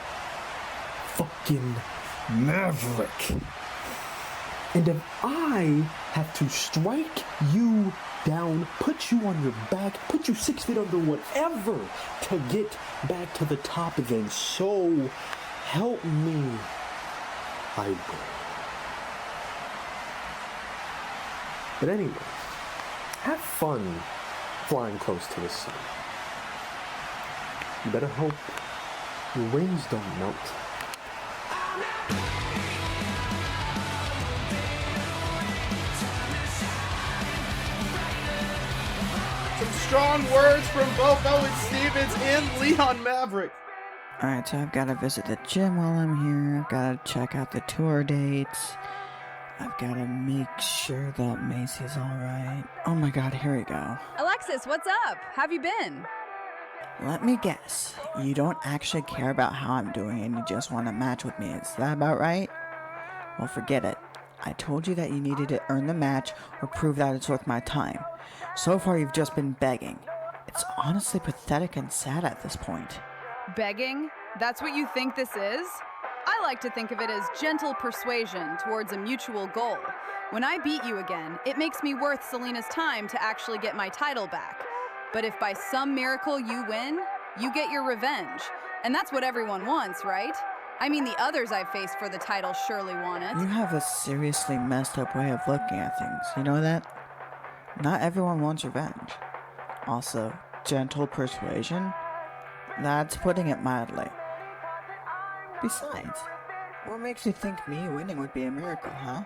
fucking Maverick. And if I have to strike you down, put you on your back, put you 6 feet under, whatever, to get back to the top, then so help me, I will. But anyway, have fun flying close to the sun. You better hope your wings don't melt. Some strong words from both Owen Stevens and Leon Maverick. Alright, so I've got to visit the gym while I'm here. I've got to check out the tour dates. I've got to make sure that Macy's alright. Oh my god, here we go. Alexis, what's up? Have you been? Let me guess. You don't actually care about how I'm doing and you just want to match with me. Is that about right? Well, forget it. I told you that you needed to earn the match or prove that it's worth my time. So far, you've just been begging. It's honestly pathetic and sad at this point. Begging? That's what you think this is? I like to think of it as gentle persuasion towards a mutual goal. When I beat you again, it makes me worth Selena's time to actually get my title back. But if by some miracle you win, you get your revenge. And that's what everyone wants, right? I mean, the others I've faced for the title surely want it. You have a seriously messed up way of looking at things, you know that? Not everyone wants revenge. Also, gentle persuasion? That's putting it mildly. Besides, what makes you think me winning would be a miracle, huh?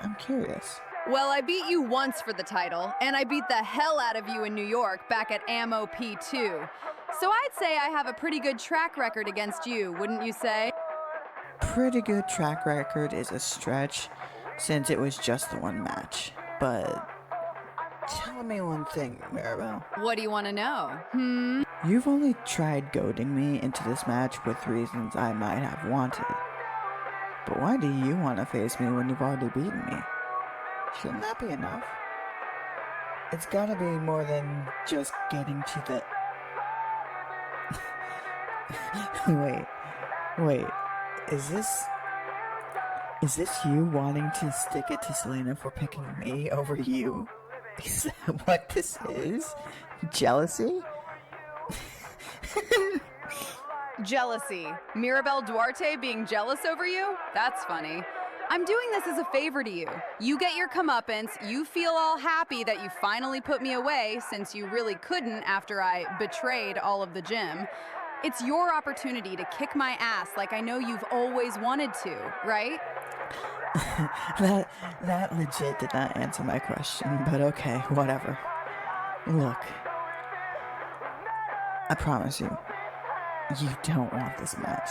I'm curious. Well, I beat you once for the title, and I beat the hell out of you in New York back at Ammo P2. So I'd say I have a pretty good track record against you, wouldn't you say? Pretty good track record is a stretch, since it was just the one match. But tell me one thing, Maribel. What do you want to know? You've only tried goading me into this match with reasons I might have wanted. But why do you want to face me when you've already beaten me? Shouldn't that be enough? It's gotta be more than just getting to the... Wait. Is this you wanting to stick it to Selena for picking me over you? Is that what this is? Jealousy? Jealousy. Mirabel Duarte being jealous over you? That's funny. I'm doing this as a favor to you. You get your comeuppance, you feel all happy that you finally put me away since you really couldn't after I betrayed all of the gym. It's your opportunity to kick my ass like I know you've always wanted to, right? That legit did not answer my question, but okay, whatever. Look, I promise you, you don't want this match.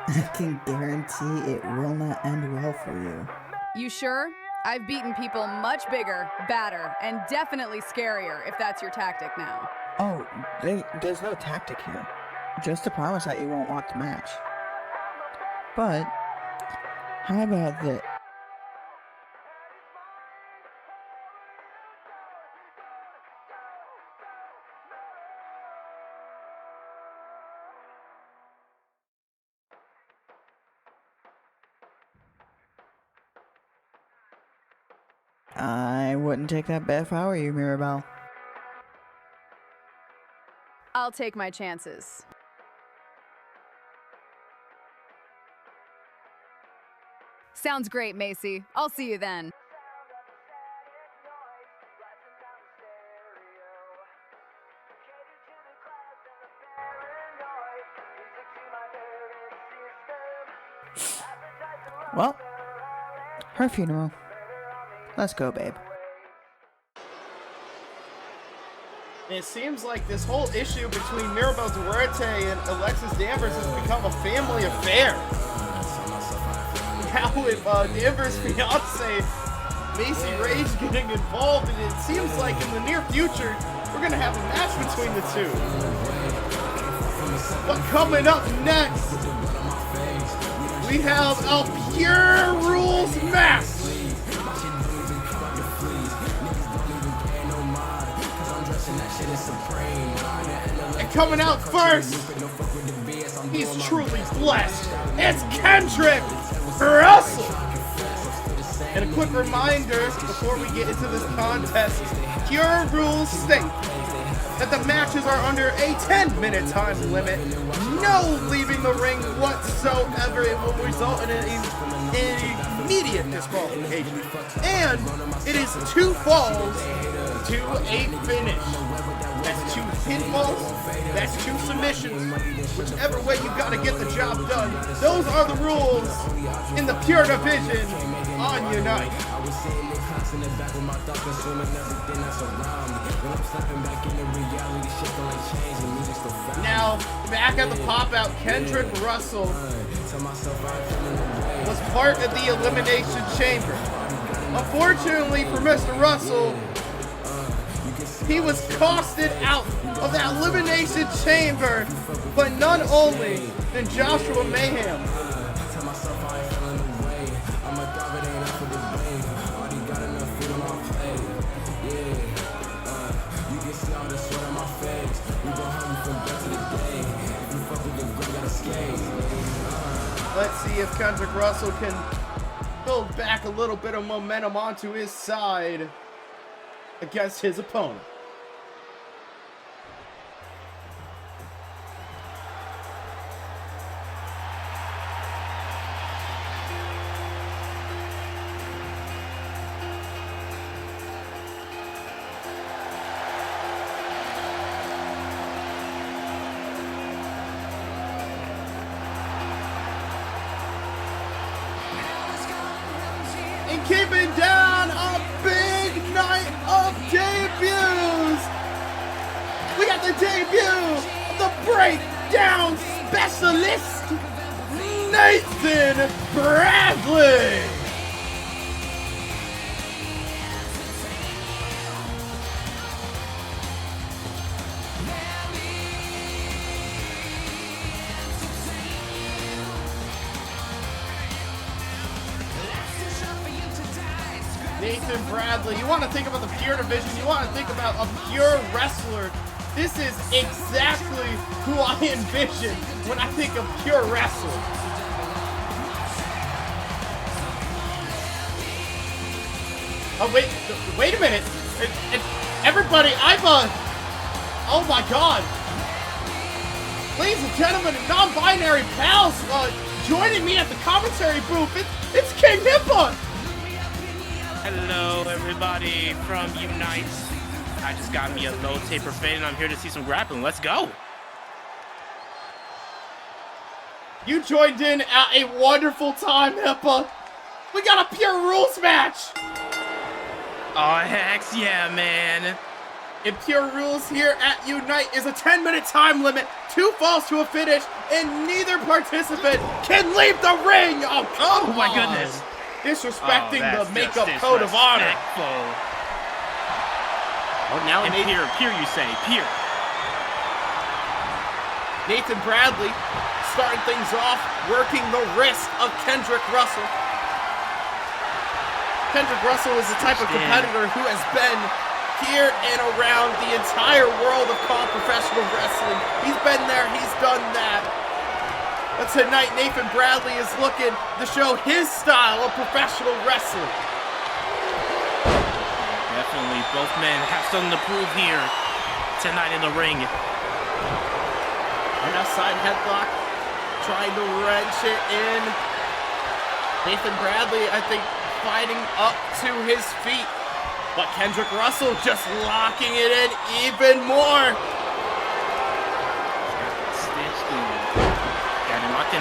I can guarantee it will not end well for you. You sure? I've beaten people much bigger, badder, and definitely scarier if that's your tactic now. Oh, there's no tactic here. Just a promise that you won't want the match. But, how about this? I wouldn't take that bet if I were you, Mirabel. I'll take my chances. Sounds great, Macy. I'll see you then. Well, her funeral. Let's go, babe. It seems like this whole issue between Mirabel Duarte and Alexis Danvers has become a family affair. Now with Danvers' fiance, Macy Rage, getting involved, and it seems like in the near future, we're going to have a match between the two. But coming up next, we have a Pure Rules match. And coming out first, he's truly blessed. It's Kendrick Russell. And a quick reminder before we get into this contest, Pure Rules state that the matches are under a 10-minute time limit. No leaving the ring whatsoever. It will result in an immediate disqualification. And it is 2 falls to a finish. That's 2 pinfalls, that's 2 submissions. Whichever way you gotta get the job done. Those are the rules in the Pure Division on Unite. Now, back at the pop-out, Kendrick Russell was part of the Elimination Chamber. Unfortunately for Mr. Russell, he was costed out of that Elimination Chamber, but none only than Joshua Mayhem. Let's see if Kendrick Russell can build back a little bit of momentum onto his side against his opponent. debut of the breakdown specialist, Nathan Bradley. Nathan Bradley, you want to think about the pure division, you want to think about a pure wrestler. This is exactly who I envision when I think of pure wrestler. Oh, wait a minute. Everybody, oh my God. Ladies and gentlemen, non-binary pals, joining me at the commentary booth, it's King Nippa. Hello, everybody from Unite. I just got me a low taper fade, and I'm here to see some grappling. Let's go. You joined in at a wonderful time, Nippa. We got a pure rules match. Oh, heck yeah, man. In Pure Rules here at Unite is a 10-minute time limit, 2 falls to a finish, and neither participant can leave the ring. Oh, come on. Oh, my goodness. Disrespecting the makeup code of honor. Oh, now and Pure, you say, Pure. Nathan Bradley starting things off, working the wrist of Kendrick Russell. Kendrick Russell is the type of competitor who has been here and around the entire world of professional wrestling. He's been there, he's done that. But tonight, Nathan Bradley is looking to show his style of professional wrestling. Definitely, both men have something to prove here tonight in the ring. And outside headlock, trying to wrench it in. Nathan Bradley, I think, fighting up to his feet. But Kendrick Russell just locking it in even more.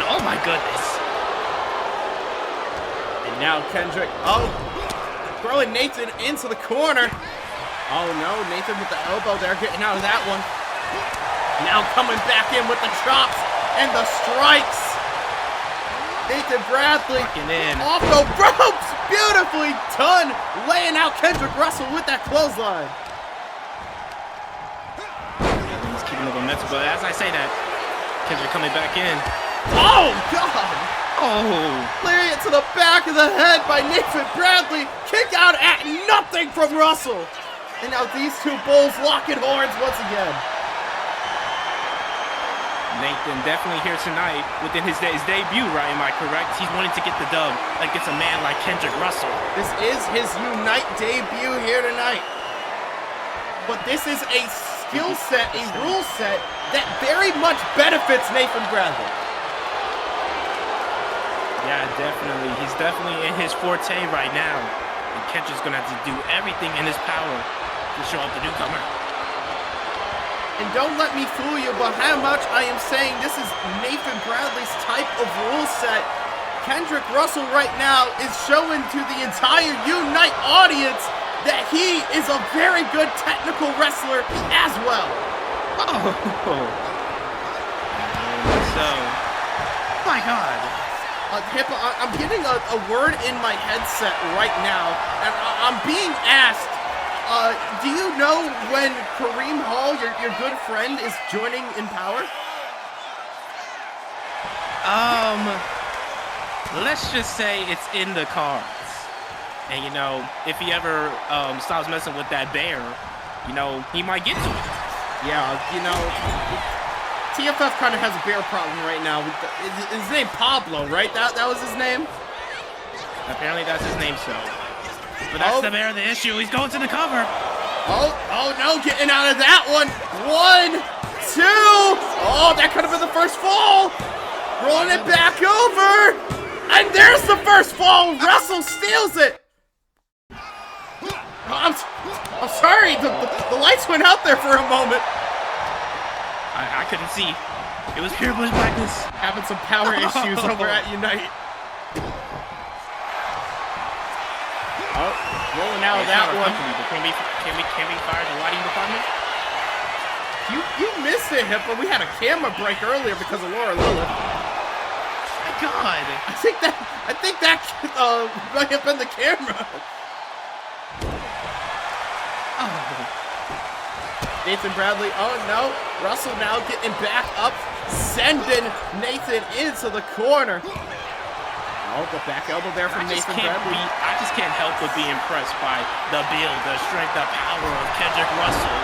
Oh my goodness. And now Kendrick, throwing Nathan into the corner. Oh no, Nathan with the elbow there, getting out of that one. Now coming back in with the chops and the strikes. Nathan Bradley off the ropes, beautifully done, laying out Kendrick Russell with that clothesline. He's keeping the momentum, but as I say that, Kendrick coming back in. Oh, God! Oh! Lariat to the back of the head by Nathan Bradley. Kick out at nothing from Russell. And now these two bulls locking horns once again. Nathan definitely here tonight within his debut, right? Am I correct? He's wanting to get the dub against a man like Kendrick Russell. This is his Unite debut here tonight. But this is a skill set, a rule set that very much benefits Nathan Bradley. Yeah, definitely. He's definitely in his forte right now. And Kendrick's going to have to do everything in his power to show up the newcomer. And don't let me fool you about how much I am saying this is Nathan Bradley's type of rule set. Kendrick Russell right now is showing to the entire Unite audience that he is a very good technical wrestler as well. Oh. So, my God. Hippa, I'm getting a word in my headset right now, and I'm being asked, do you know when Kareem Hall, your good friend, is joining in Power? Let's just say it's in the cards. And, you know, if he ever stops messing with that bear, you know, he might get to it. Yeah, you know, TFF kind of has a bear problem right now. His name Pablo, right? That was his name? Apparently that's his name, so. But that's the bear, the issue. He's going to the cover. Oh no, getting out of that one. 1, 2. Oh, that could have been the first fall. Rolling it back over. And there's the first fall. Russell steals it. I'm sorry. The lights went out there for a moment. I couldn't see. It was pure bush blackness. Having some power issues over at Unite. Oh, rolling out of that one. Can we fire the lighting department? You missed it, Hippo. We had a camera break earlier because of Laura Lilith. My God. I think that might have been the camera. Oh. Nathan Bradley. Oh no. Russell now getting back up, sending Nathan into the corner. Oh, the back elbow there from Nathan Bradley. I just can't help but be impressed by the build, the strength, the power of Kendrick Russell.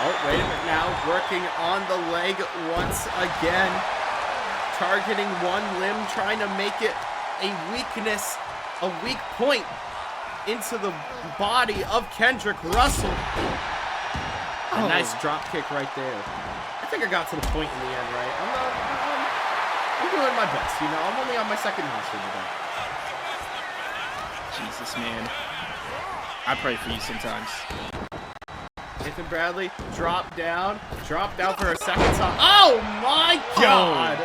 Oh, wait a minute now. Working on the leg once again. Targeting one limb, trying to make it a weakness, a weak point into the body of Kendrick Russell. A nice drop kick right there. I think I got to the point in the end, right? I'm doing my best, you know. I'm only on my second master today. Jesus, man. I pray for you sometimes. Nathan Bradley, drop down for a second time. Oh my God!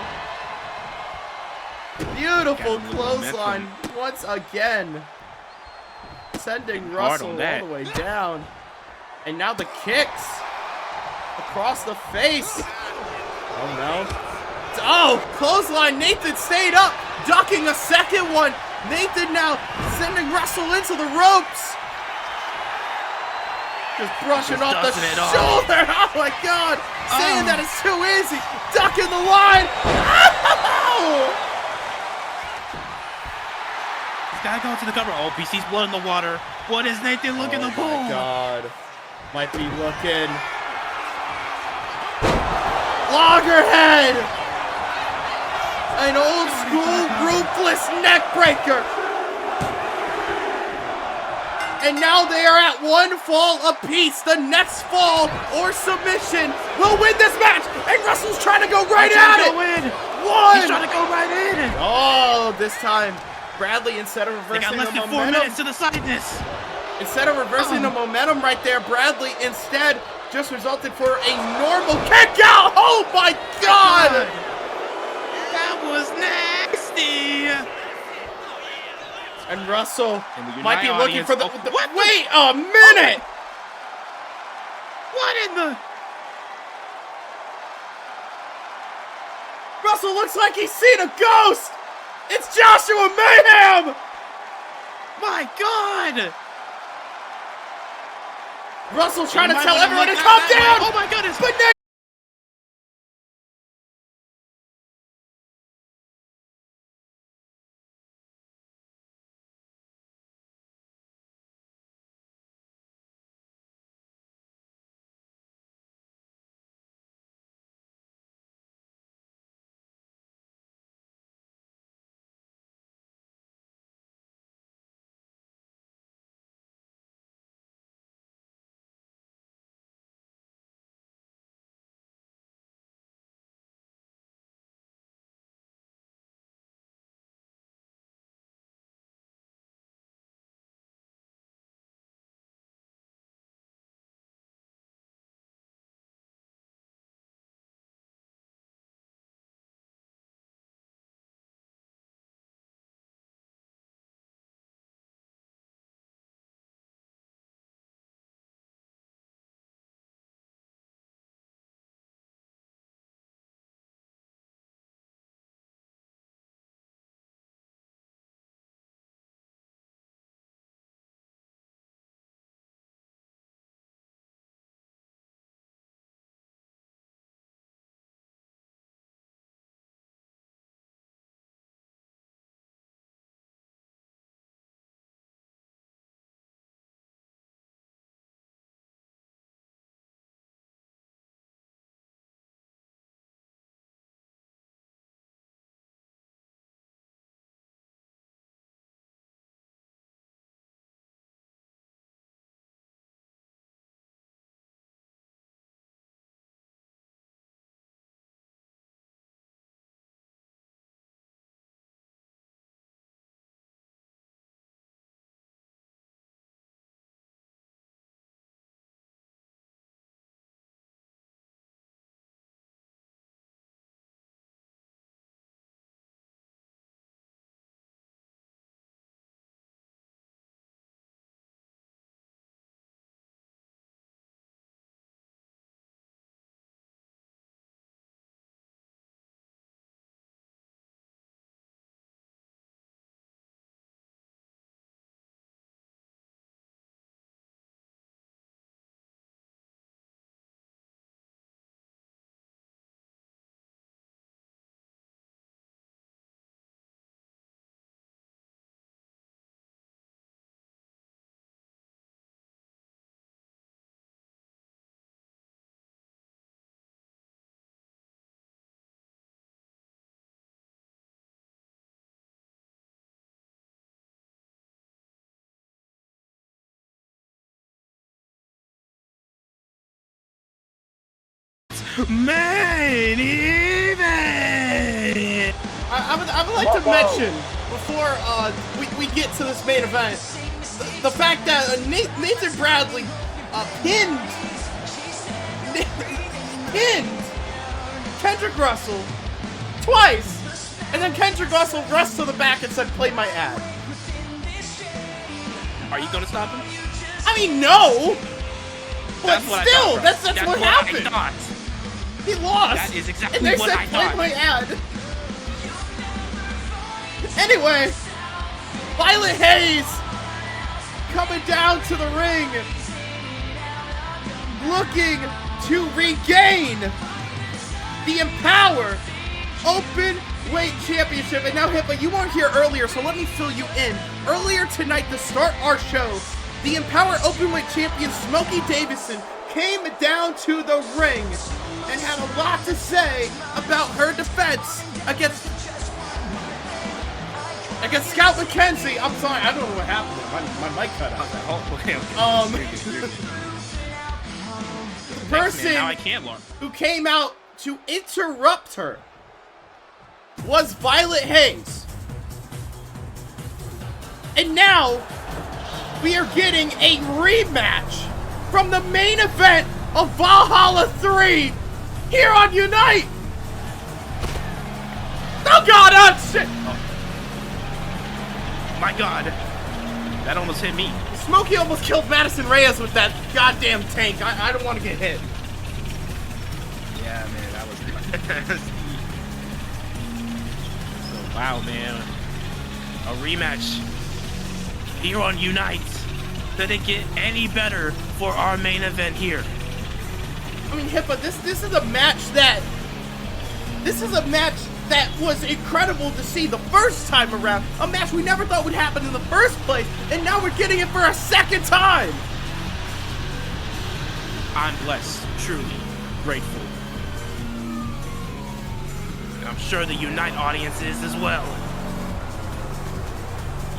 Beautiful clothesline once again. Sending Russell all the way down. And now the kicks across the face. Oh no. Oh, clothesline. Nathan stayed up, ducking a second one. Nathan now sending Russell into the ropes. Just brushing off the shoulder. Oh my God. Saying that it's too easy. Ducking the line. Oh! He's gotta go to the cover. Oh, BC's blood in the water. What is Nathan looking to pull? Oh my God. Might be looking. Loggerhead. An old school ruthless neck breaker. And now they are at one fall apiece. The next fall or submission will win this match. And Russell's trying to go right at it. One. He's trying to go right in. Oh, this time Bradley, instead of They reversing got less the than 4 momentum, minutes to decide this. instead of reversing the momentum right there, Bradley instead just resulted for a normal kick out. Oh my God! That was nasty. And Russell the might be United looking for the. audience- Wait a minute! What in the? Russell looks like he's seen a ghost. It's Joshua Mayhem. My God! Russell trying to might tell wanna everyone to look calm at that down. way. Oh my goodness! But main event. I would like to mention before we get to this main event the fact that Nathan Bradley pinned Kendrick Russell twice, and then Kendrick Russell rushed to the back and said, "Play my ad." Are you gonna stop him? I mean, no. But That's what still, I that's thought, what happened. I thought. He lost. That is exactly and they what said, I "Play thought. my ad." Anyway, Violet Hayes coming down to the ring, looking to regain the Empower Open Weight Championship. And now, Hippa, you weren't here earlier, so let me fill you in. Earlier tonight, to start our show, the Empower Openweight Champion Smokey Davison came down to the ring and had a lot to say about her defense against Scout McKenzie. I'm sorry, I don't know what happened there. My mic cut out. The person now I can't learn. who came out to interrupt her was Violet Hayes. And now we are getting a rematch from the main event of Valhalla 3 here on Unite. Oh God, oh shit. My God, that almost hit me. Smokey almost killed Madison Reyes with that goddamn tank. I don't want to get hit. Yeah, man, that was so, wow, man. A rematch here on Unite. Did it get any better for our main event here? I mean, Hippa, this is a match that was incredible to see the first time around. A match we never thought would happen in the first place, and now we're getting it for a second time. I'm blessed, truly grateful. And I'm sure the Unite audience is as well.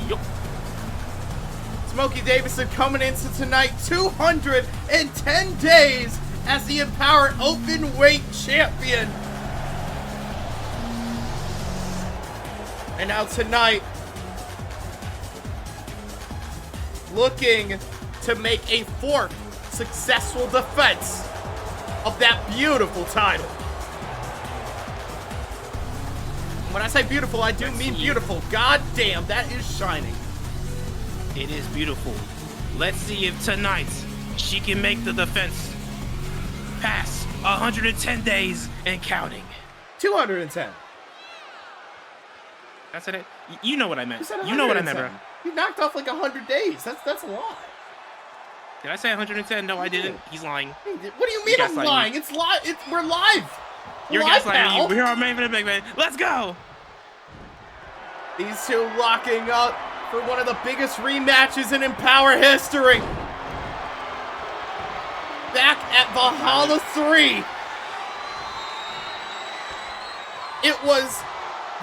Yup. Smokey Davison coming into tonight 210 days as the Empowered Openweight Champion. And now tonight, looking to make a fourth successful defense of that beautiful title. When I say beautiful, I do mean beautiful. God damn, that is shining. It is beautiful. Let's see if tonight she can make the defense past 110 days and counting. 210. That's it. You know what I meant. You know what I meant, bro. You knocked off like 100 days. That's a lot. Did I say 110? No, I didn't. He's lying. What do you mean I'm lying? It's live. We're live. You're live gaslighting now. me. We're our main event, big man. Let's go. These two locking up for one of the biggest rematches in Empower history. Back at Valhalla 3. It was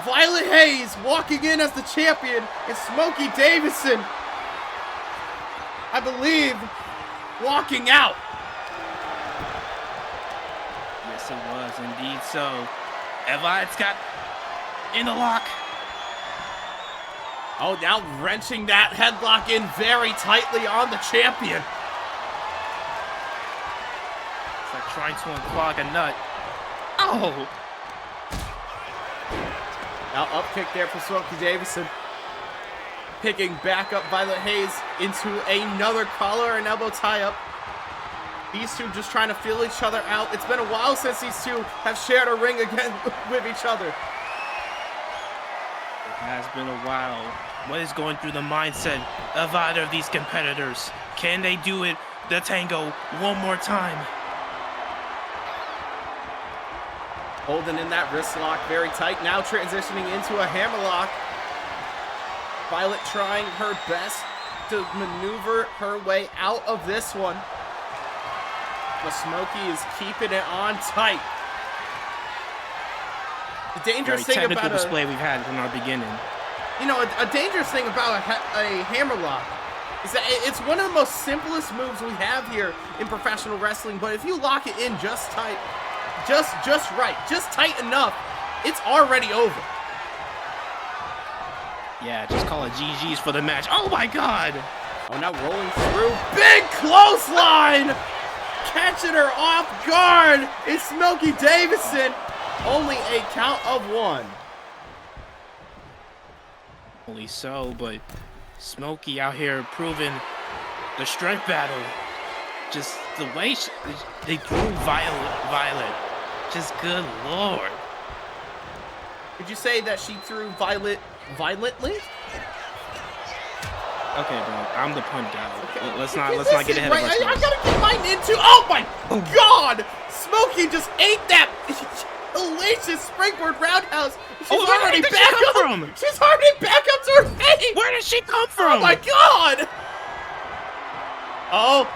Violet Hayes walking in as the champion and Smokey Davison, I believe, walking out. Yes, it was indeed so. Evite's got in the lock. Oh, now wrenching that headlock in very tightly on the champion. It's like trying to unclog a nut. Oh! Now up kick there for Smokey Davison. Picking back up Violet Hayes into another collar and elbow tie-up. These two just trying to feel each other out. It's been a while since these two have shared a ring again with each other. It has been a while. What is going through the mindset of either of these competitors? Can they do it, the tango, one more time? Holding in that wrist lock very tight. Now transitioning into a hammerlock. Violet trying her best to maneuver her way out of this one. But Smokey is keeping it on tight. The dangerous Very thing technical about display we've had from our beginning. You know, a dangerous thing about a hammerlock is that it's one of the most simplest moves we have here in professional wrestling, but if you lock it in just tight, just right. Just tight enough. It's already over. Yeah, just call it GG's for the match. Oh my god! Oh, now rolling through. Big clothesline! Catching her off guard is Smokey Davison. Only a count of 1. Only so, but Smokey out here proving the strength battle. Just the way they prove Violet. Just good lord. Did you say that she threw Violet violently? Okay, bro, I'm the punt guy. Okay. Let's not get ahead of ourselves. I gotta get mine into. Oh my god! Smokey just ate that delicious springboard roundhouse. She's already back up. She's already back up to her feet. Where did she come from? Oh my god! Oh,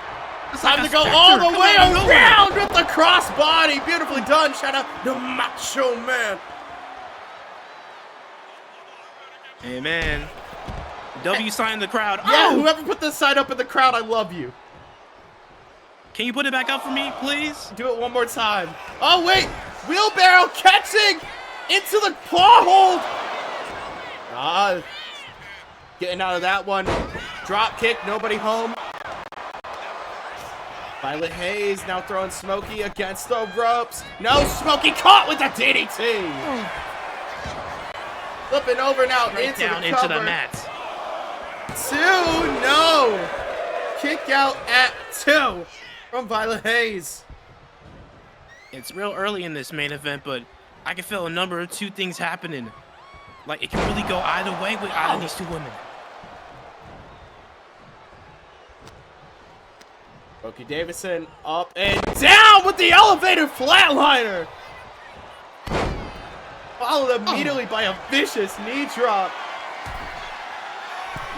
time to go all the way around with the crossbody. Beautifully done. Shout out to Macho Man. Hey man. W sign in the crowd. Yeah, Oh! whoever put this sign up in the crowd, I love you. Can you put it back up for me, please? Do it one more time. Oh, wait. Wheelbarrow catching into the claw hold. Getting out of that one. Drop kick, nobody home. Violet Hayes now throwing Smokey against the ropes. No, Smokey caught with the DDT. Flipping over now Right down into the mat. 2, no! Kick out at 2 from Violet Hayes. It's real early in this main event, but I can feel a number of 2 things happening. Like, it can really go either way with either of these 2 women. Smokey Davison up and down with the elevated flatliner. Followed immediately by a vicious knee drop.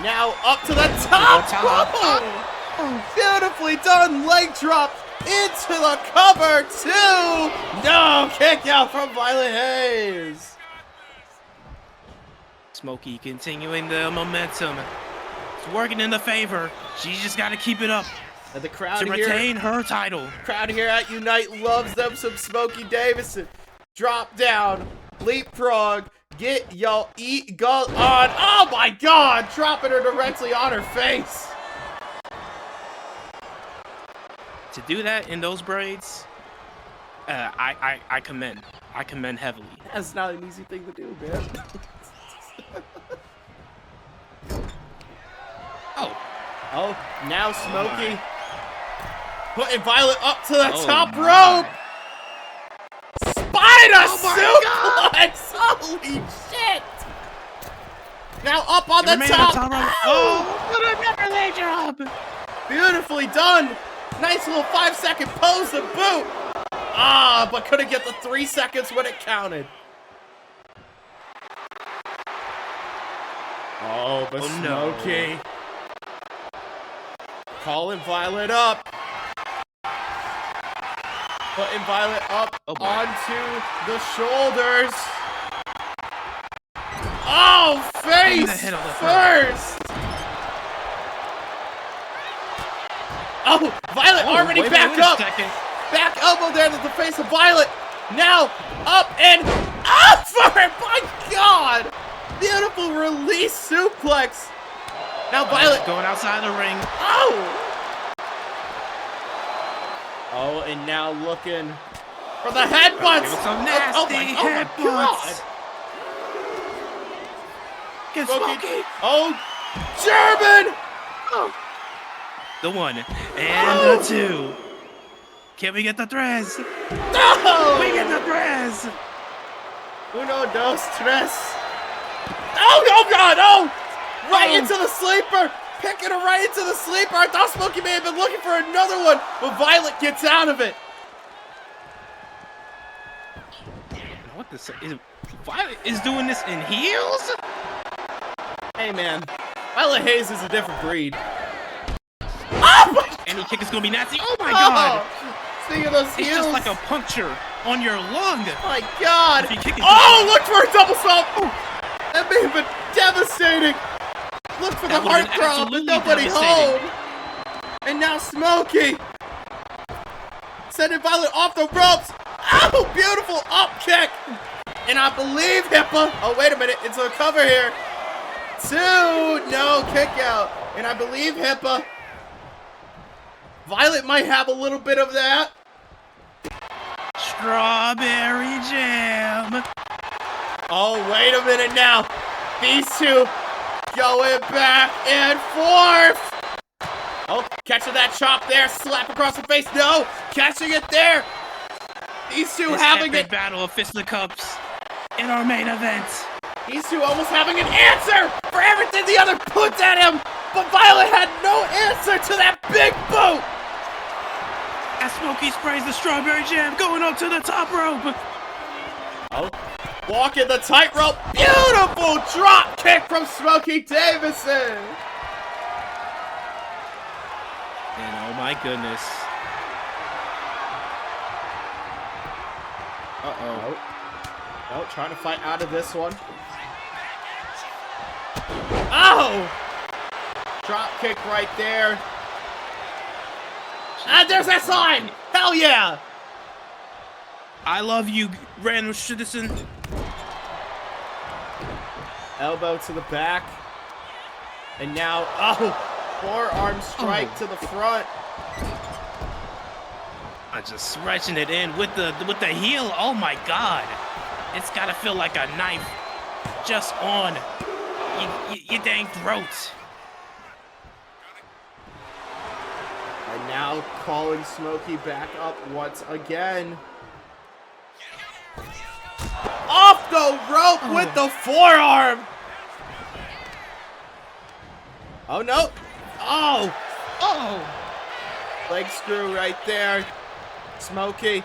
Now up to the top. Beautifully done leg drop into the cover. 2. No, kick out from Violet Hayes. Smokey continuing the momentum. It's working in the favor. She's just got to keep it up And the crowd to here, retain her title. Crowd here at Unite loves them some Smokey Davison. Drop down, leapfrog, get y'all go on. Oh my god, dropping her directly on her face. To do that in those braids, I commend. I commend heavily. That's not an easy thing to do, man. Oh, now Smokey putting Violet up to the top rope. Spider suplex! Holy shit! Now up on the top. What another leg drop! Beautifully done. Nice little 5-second pose to boot. But couldn't get the 3 seconds when it counted. Oh, but Smokey. Calling Violet up. Putting Violet up onto the shoulders. Oh, face first. Oh, Violet already back up. Back elbow there to the face of Violet. Now up and up for it. My God. Beautiful release suplex. Now Violet going outside the ring. Oh, and now looking for the headbutts. Some nasty headbutts. Get Smokey. Oh, German. The 1 and the 2. Can we get the threads? No! We get the threads. Uno, dos, tres. Oh, God, oh! Right into the sleeper. Picking her right into the sleeper. I thought Smokey may have been looking for another one, but Violet gets out of it. What the is Violet is doing this in heels? Hey, man. Violet Hayes is a different breed. Any kick is gonna be nasty. Oh my God! Speaking of those It's heels, just like a puncture on your lung. My God! If you kick it Look for a double stomp! That may have been devastating. Look for the heart throb, but nobody home. And now Smokey sending Violet off the ropes. Oh, beautiful up kick. And I believe Hippa. Oh, wait a minute. It's a cover here. 2. No, kick out. And I believe Hippa. Violet might have a little bit of that. Strawberry jam. Oh, wait a minute now. These two going back and forth. Oh, catching that chop there. Slap across the face. No, catching it there. These two This having epic it. battle of fisticuffs in our main event. These two almost having an answer for everything the other puts at him. But Violet had no answer to that big boot. As Smokey sprays the strawberry jam going up to the top rope. Oh, walking the tightrope. Beautiful drop kick from Smokey Davison. And oh my goodness. Uh-oh. Oh, trying to fight out of this one. Oh! Drop kick right there. And there's that sign! Hell yeah! I love you, Wren citizen. Elbow to the back. And now, oh! Forearm strike to the front. I'm just stretching it in with the heel. Oh my god. It's gotta feel like a knife just on your dang throat. And now calling Smokey back up once again. Off the rope with the forearm. Oh no. Oh. Oh. Leg screw right there. Smokey.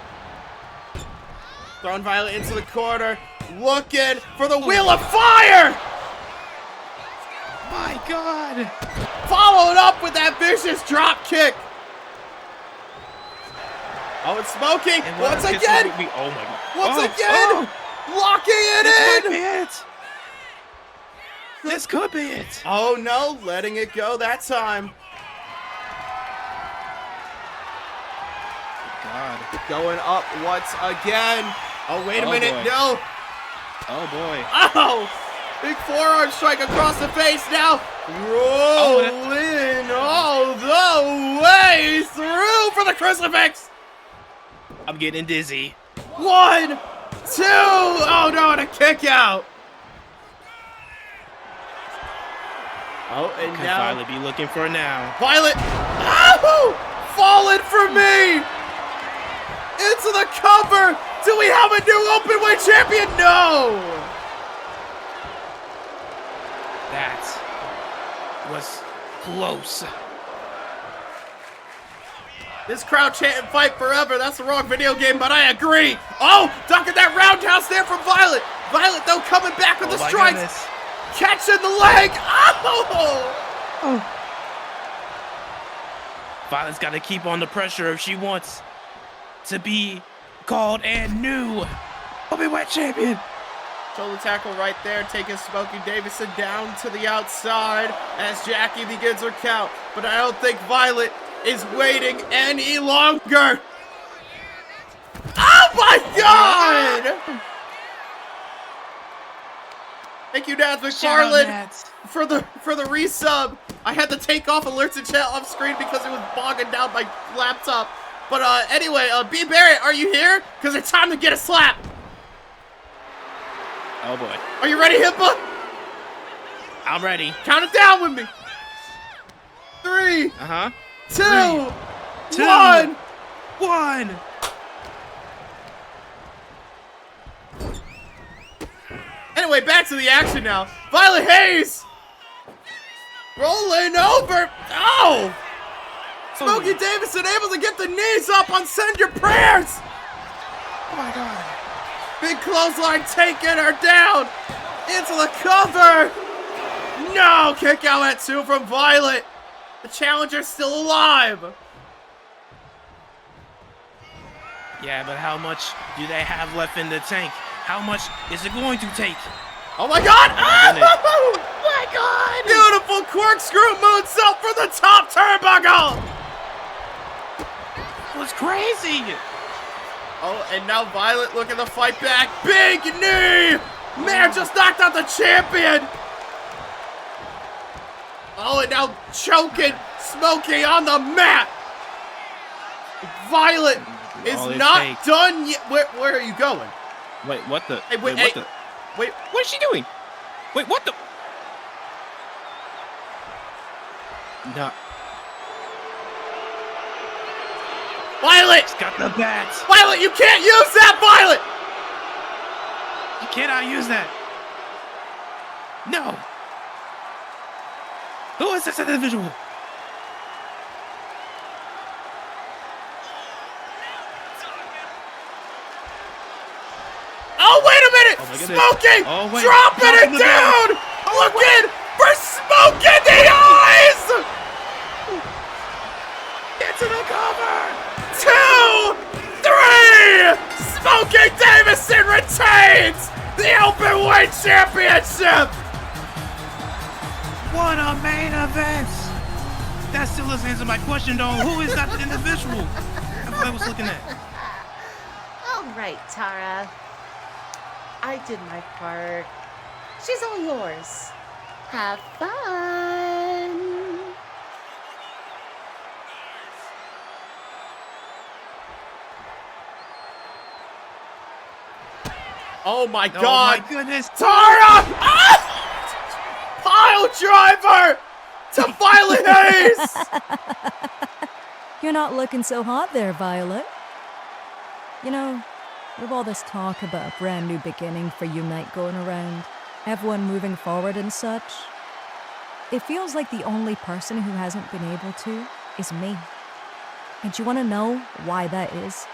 Throwing Violet into the corner. Looking for the wheel of fire. My god. Followed up with that vicious drop kick. Oh, it's Smokey. Once again. Oh my god. Once again. Locking it in. This could be it. Oh no, letting it go that time. God. Going up once again. Oh, wait a Oh, minute. boy. No. Oh boy. Oh! Big forearm strike across the face now. Rolling all the way through for the crucifix. I'm getting dizzy. 1, 2. Oh no, and a kick out. Oh, and Could now Violet be looking for now? Violet. Oh! Fallen for me. Into the cover. Do we have a new openweight champion? No. That was close. This crowd chanting fight forever. That's the wrong video game, but I agree. Oh, ducking that roundhouse there from Violet. Violet, though, coming back with the my strikes. goodness. Catching the leg. Oh! Violet's got to keep on the pressure if she wants to be called and new openweight champion. Shoulder tackle right there, taking Smokey Davison down to the outside as Jackie begins her count. But I don't think Violet is waiting any longer. Oh my God! Thank you, Naz McFarland, for the resub. I had to take off alerts and chat off screen because it was bogging down my laptop. But anyway, B. Barrett, are you here? Because it's time to get a slap. Oh boy. Are you ready, Hippa? I'm ready. Count it down with me. 3, Uh-huh. 2, 1. 1. Anyway, back to the action now. Violet Hayes rolling over. Oh! Smokey Davison able to get the knees up on Send Your Prayers. Oh my God. Big clothesline taking her down into the cover. No, kick out at 2 from Violet. The challenger's still alive. Yeah, but how much do they have left in the tank? How much is it going to take? Oh my God! Oh my God! Beautiful corkscrew moonsault from the top turnbuckle. It was crazy. Oh, and now Violet looking to fight back. Big knee! Man just knocked out the champion! Oh, and now choking Smokey on the mat! Violet is not done yet. Where are you going? Wait, what the? Hey, wait, what the? Wait, what is she doing? Wait, what the? No. Violet! She's got the bats. Violet, you can't use that, Violet! You cannot use that. No. Who is this individual? Oh, wait a minute! Smokey! Dropping it down! Looking for Smoke in the eyes! Get to the cover! 2, 3! Smokey Davison retains the Openweight Championship! What a main event! That still doesn't answer my question, though. Who is that individual? I was looking at. All right, Tara. I did my part. She's all yours. Have fun. Oh my Oh god! my goodness! Tara! Ah! Pile driver to Violet Hayes! You're not looking so hot there, Violet. You know, with all this talk about a brand new beginning for Unite going around, everyone moving forward and such, it feels like the only person who hasn't been able to is me. And you want to know why that is?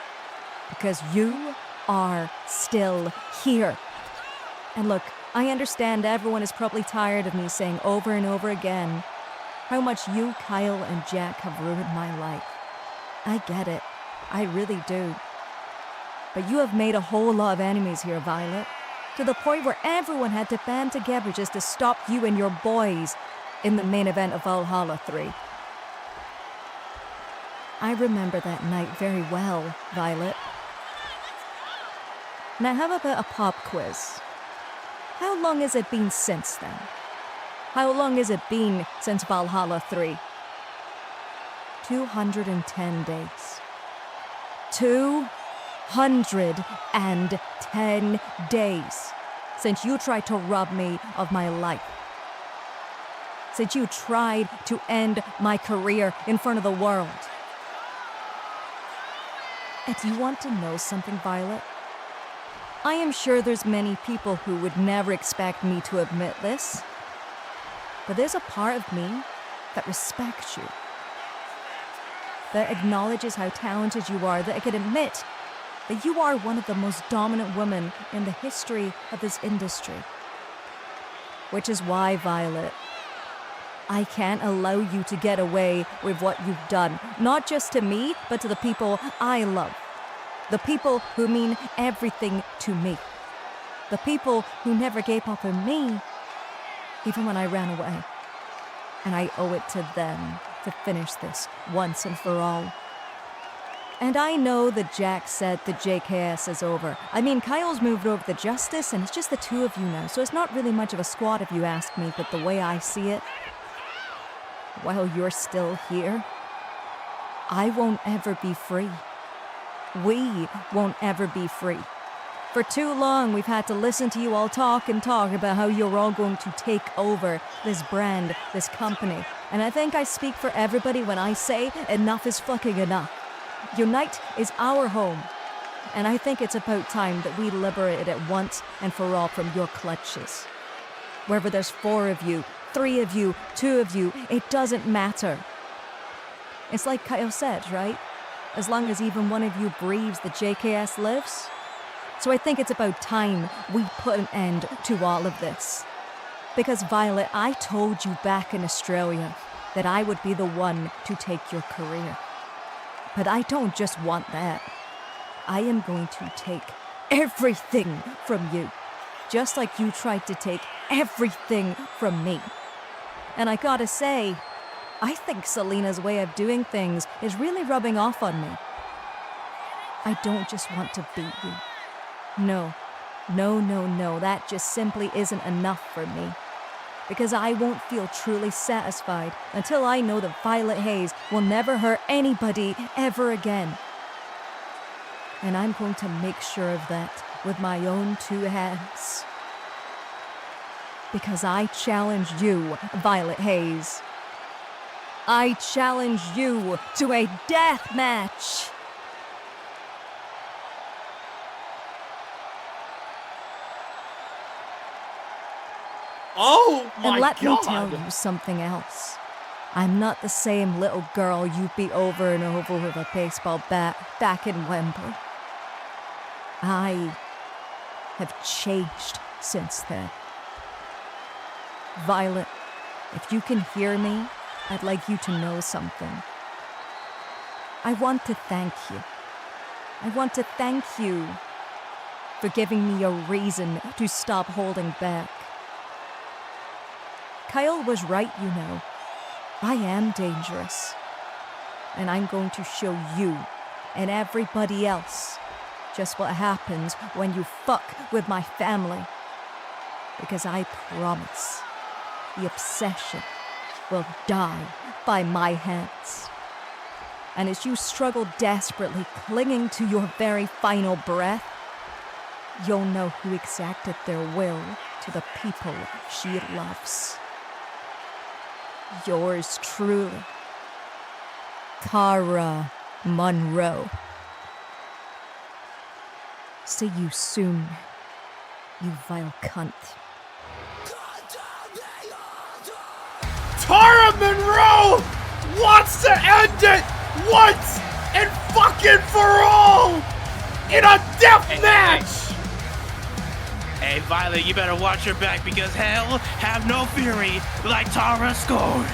Because you are still here. And look, I understand everyone is probably tired of me saying over and over again how much you, Kyle, and Jack have ruined my life. I get it. I really do. But you have made a whole lot of enemies here, Violet, to the point where everyone had to band together just to stop you and your boys in the main event of Valhalla 3. I remember that night very well, Violet. Now how about a pop quiz? How long has it been since then? How long has it been since Valhalla 3? 210 days. 210 days since you tried to rob me of my life. Since you tried to end my career in front of the world. And do you want to know something, Violet? I am sure there's many people who would never expect me to admit this, but there's a part of me that respects you, that acknowledges how talented you are, that I can admit that you are one of the most dominant women in the history of this industry. Which is why, Violet, I can't allow you to get away with what you've done, not just to me, but to the people I love. The people who mean everything to me. The people who never gave up on me, even when I ran away. And I owe it to them to finish this once and for all. And I know that Jack said the JKS is over. I mean, Kyle's moved over to Justice, and it's just the two of you now, so it's not really much of a squad if you ask me, but the way I see it, while you're still here, I won't ever be free. We won't ever be free. For too long, we've had to listen to you all talk and talk about how you're all going to take over this brand, this company. And I think I speak for everybody when I say enough is fucking enough. Unite is our home. And I think it's about time that we liberate it once and for all from your clutches. Whether there's 4 of you, 3 of you, 2 of you, it doesn't matter. It's like Kyle said, right? As long as even one of you breathes, the JKS lives. So I think it's about time we put an end to all of this. Because Violet, I told you back in Australia that I would be the one to take your career. But I don't just want that. I am going to take everything from you. Just like you tried to take everything from me. And I gotta say, I think Selena's way of doing things is really rubbing off on me. I don't just want to beat you. No. No. That just simply isn't enough for me. Because I won't feel truly satisfied until I know that Violet Hayes will never hurt anybody ever again. And I'm going to make sure of that with my own 2 hands. Because I challenge you, Violet Hayes. I challenge you to a death match. Oh my And let God. me tell you something else. I'm not the same little girl you beat over and over with a baseball bat back in Wembley. I have changed since then. Violet, if you can hear me, I'd like you to know something. I want to thank you. I want to thank you for giving me a reason to stop holding back. Kyle was right, you know. I am dangerous. And I'm going to show you and everybody else just what happens when you fuck with my family. Because I promise, the obsession will die by my hands. And as you struggle desperately, clinging to your very final breath, you'll know who exacted their will to the people she loves. Yours truly, Tara Monroe. See you soon, you vile cunt. Tara Monroe wants to end it once and fucking for all in a death match. Hey, Violet, you better watch your back because hell have no fury like Tara scorned.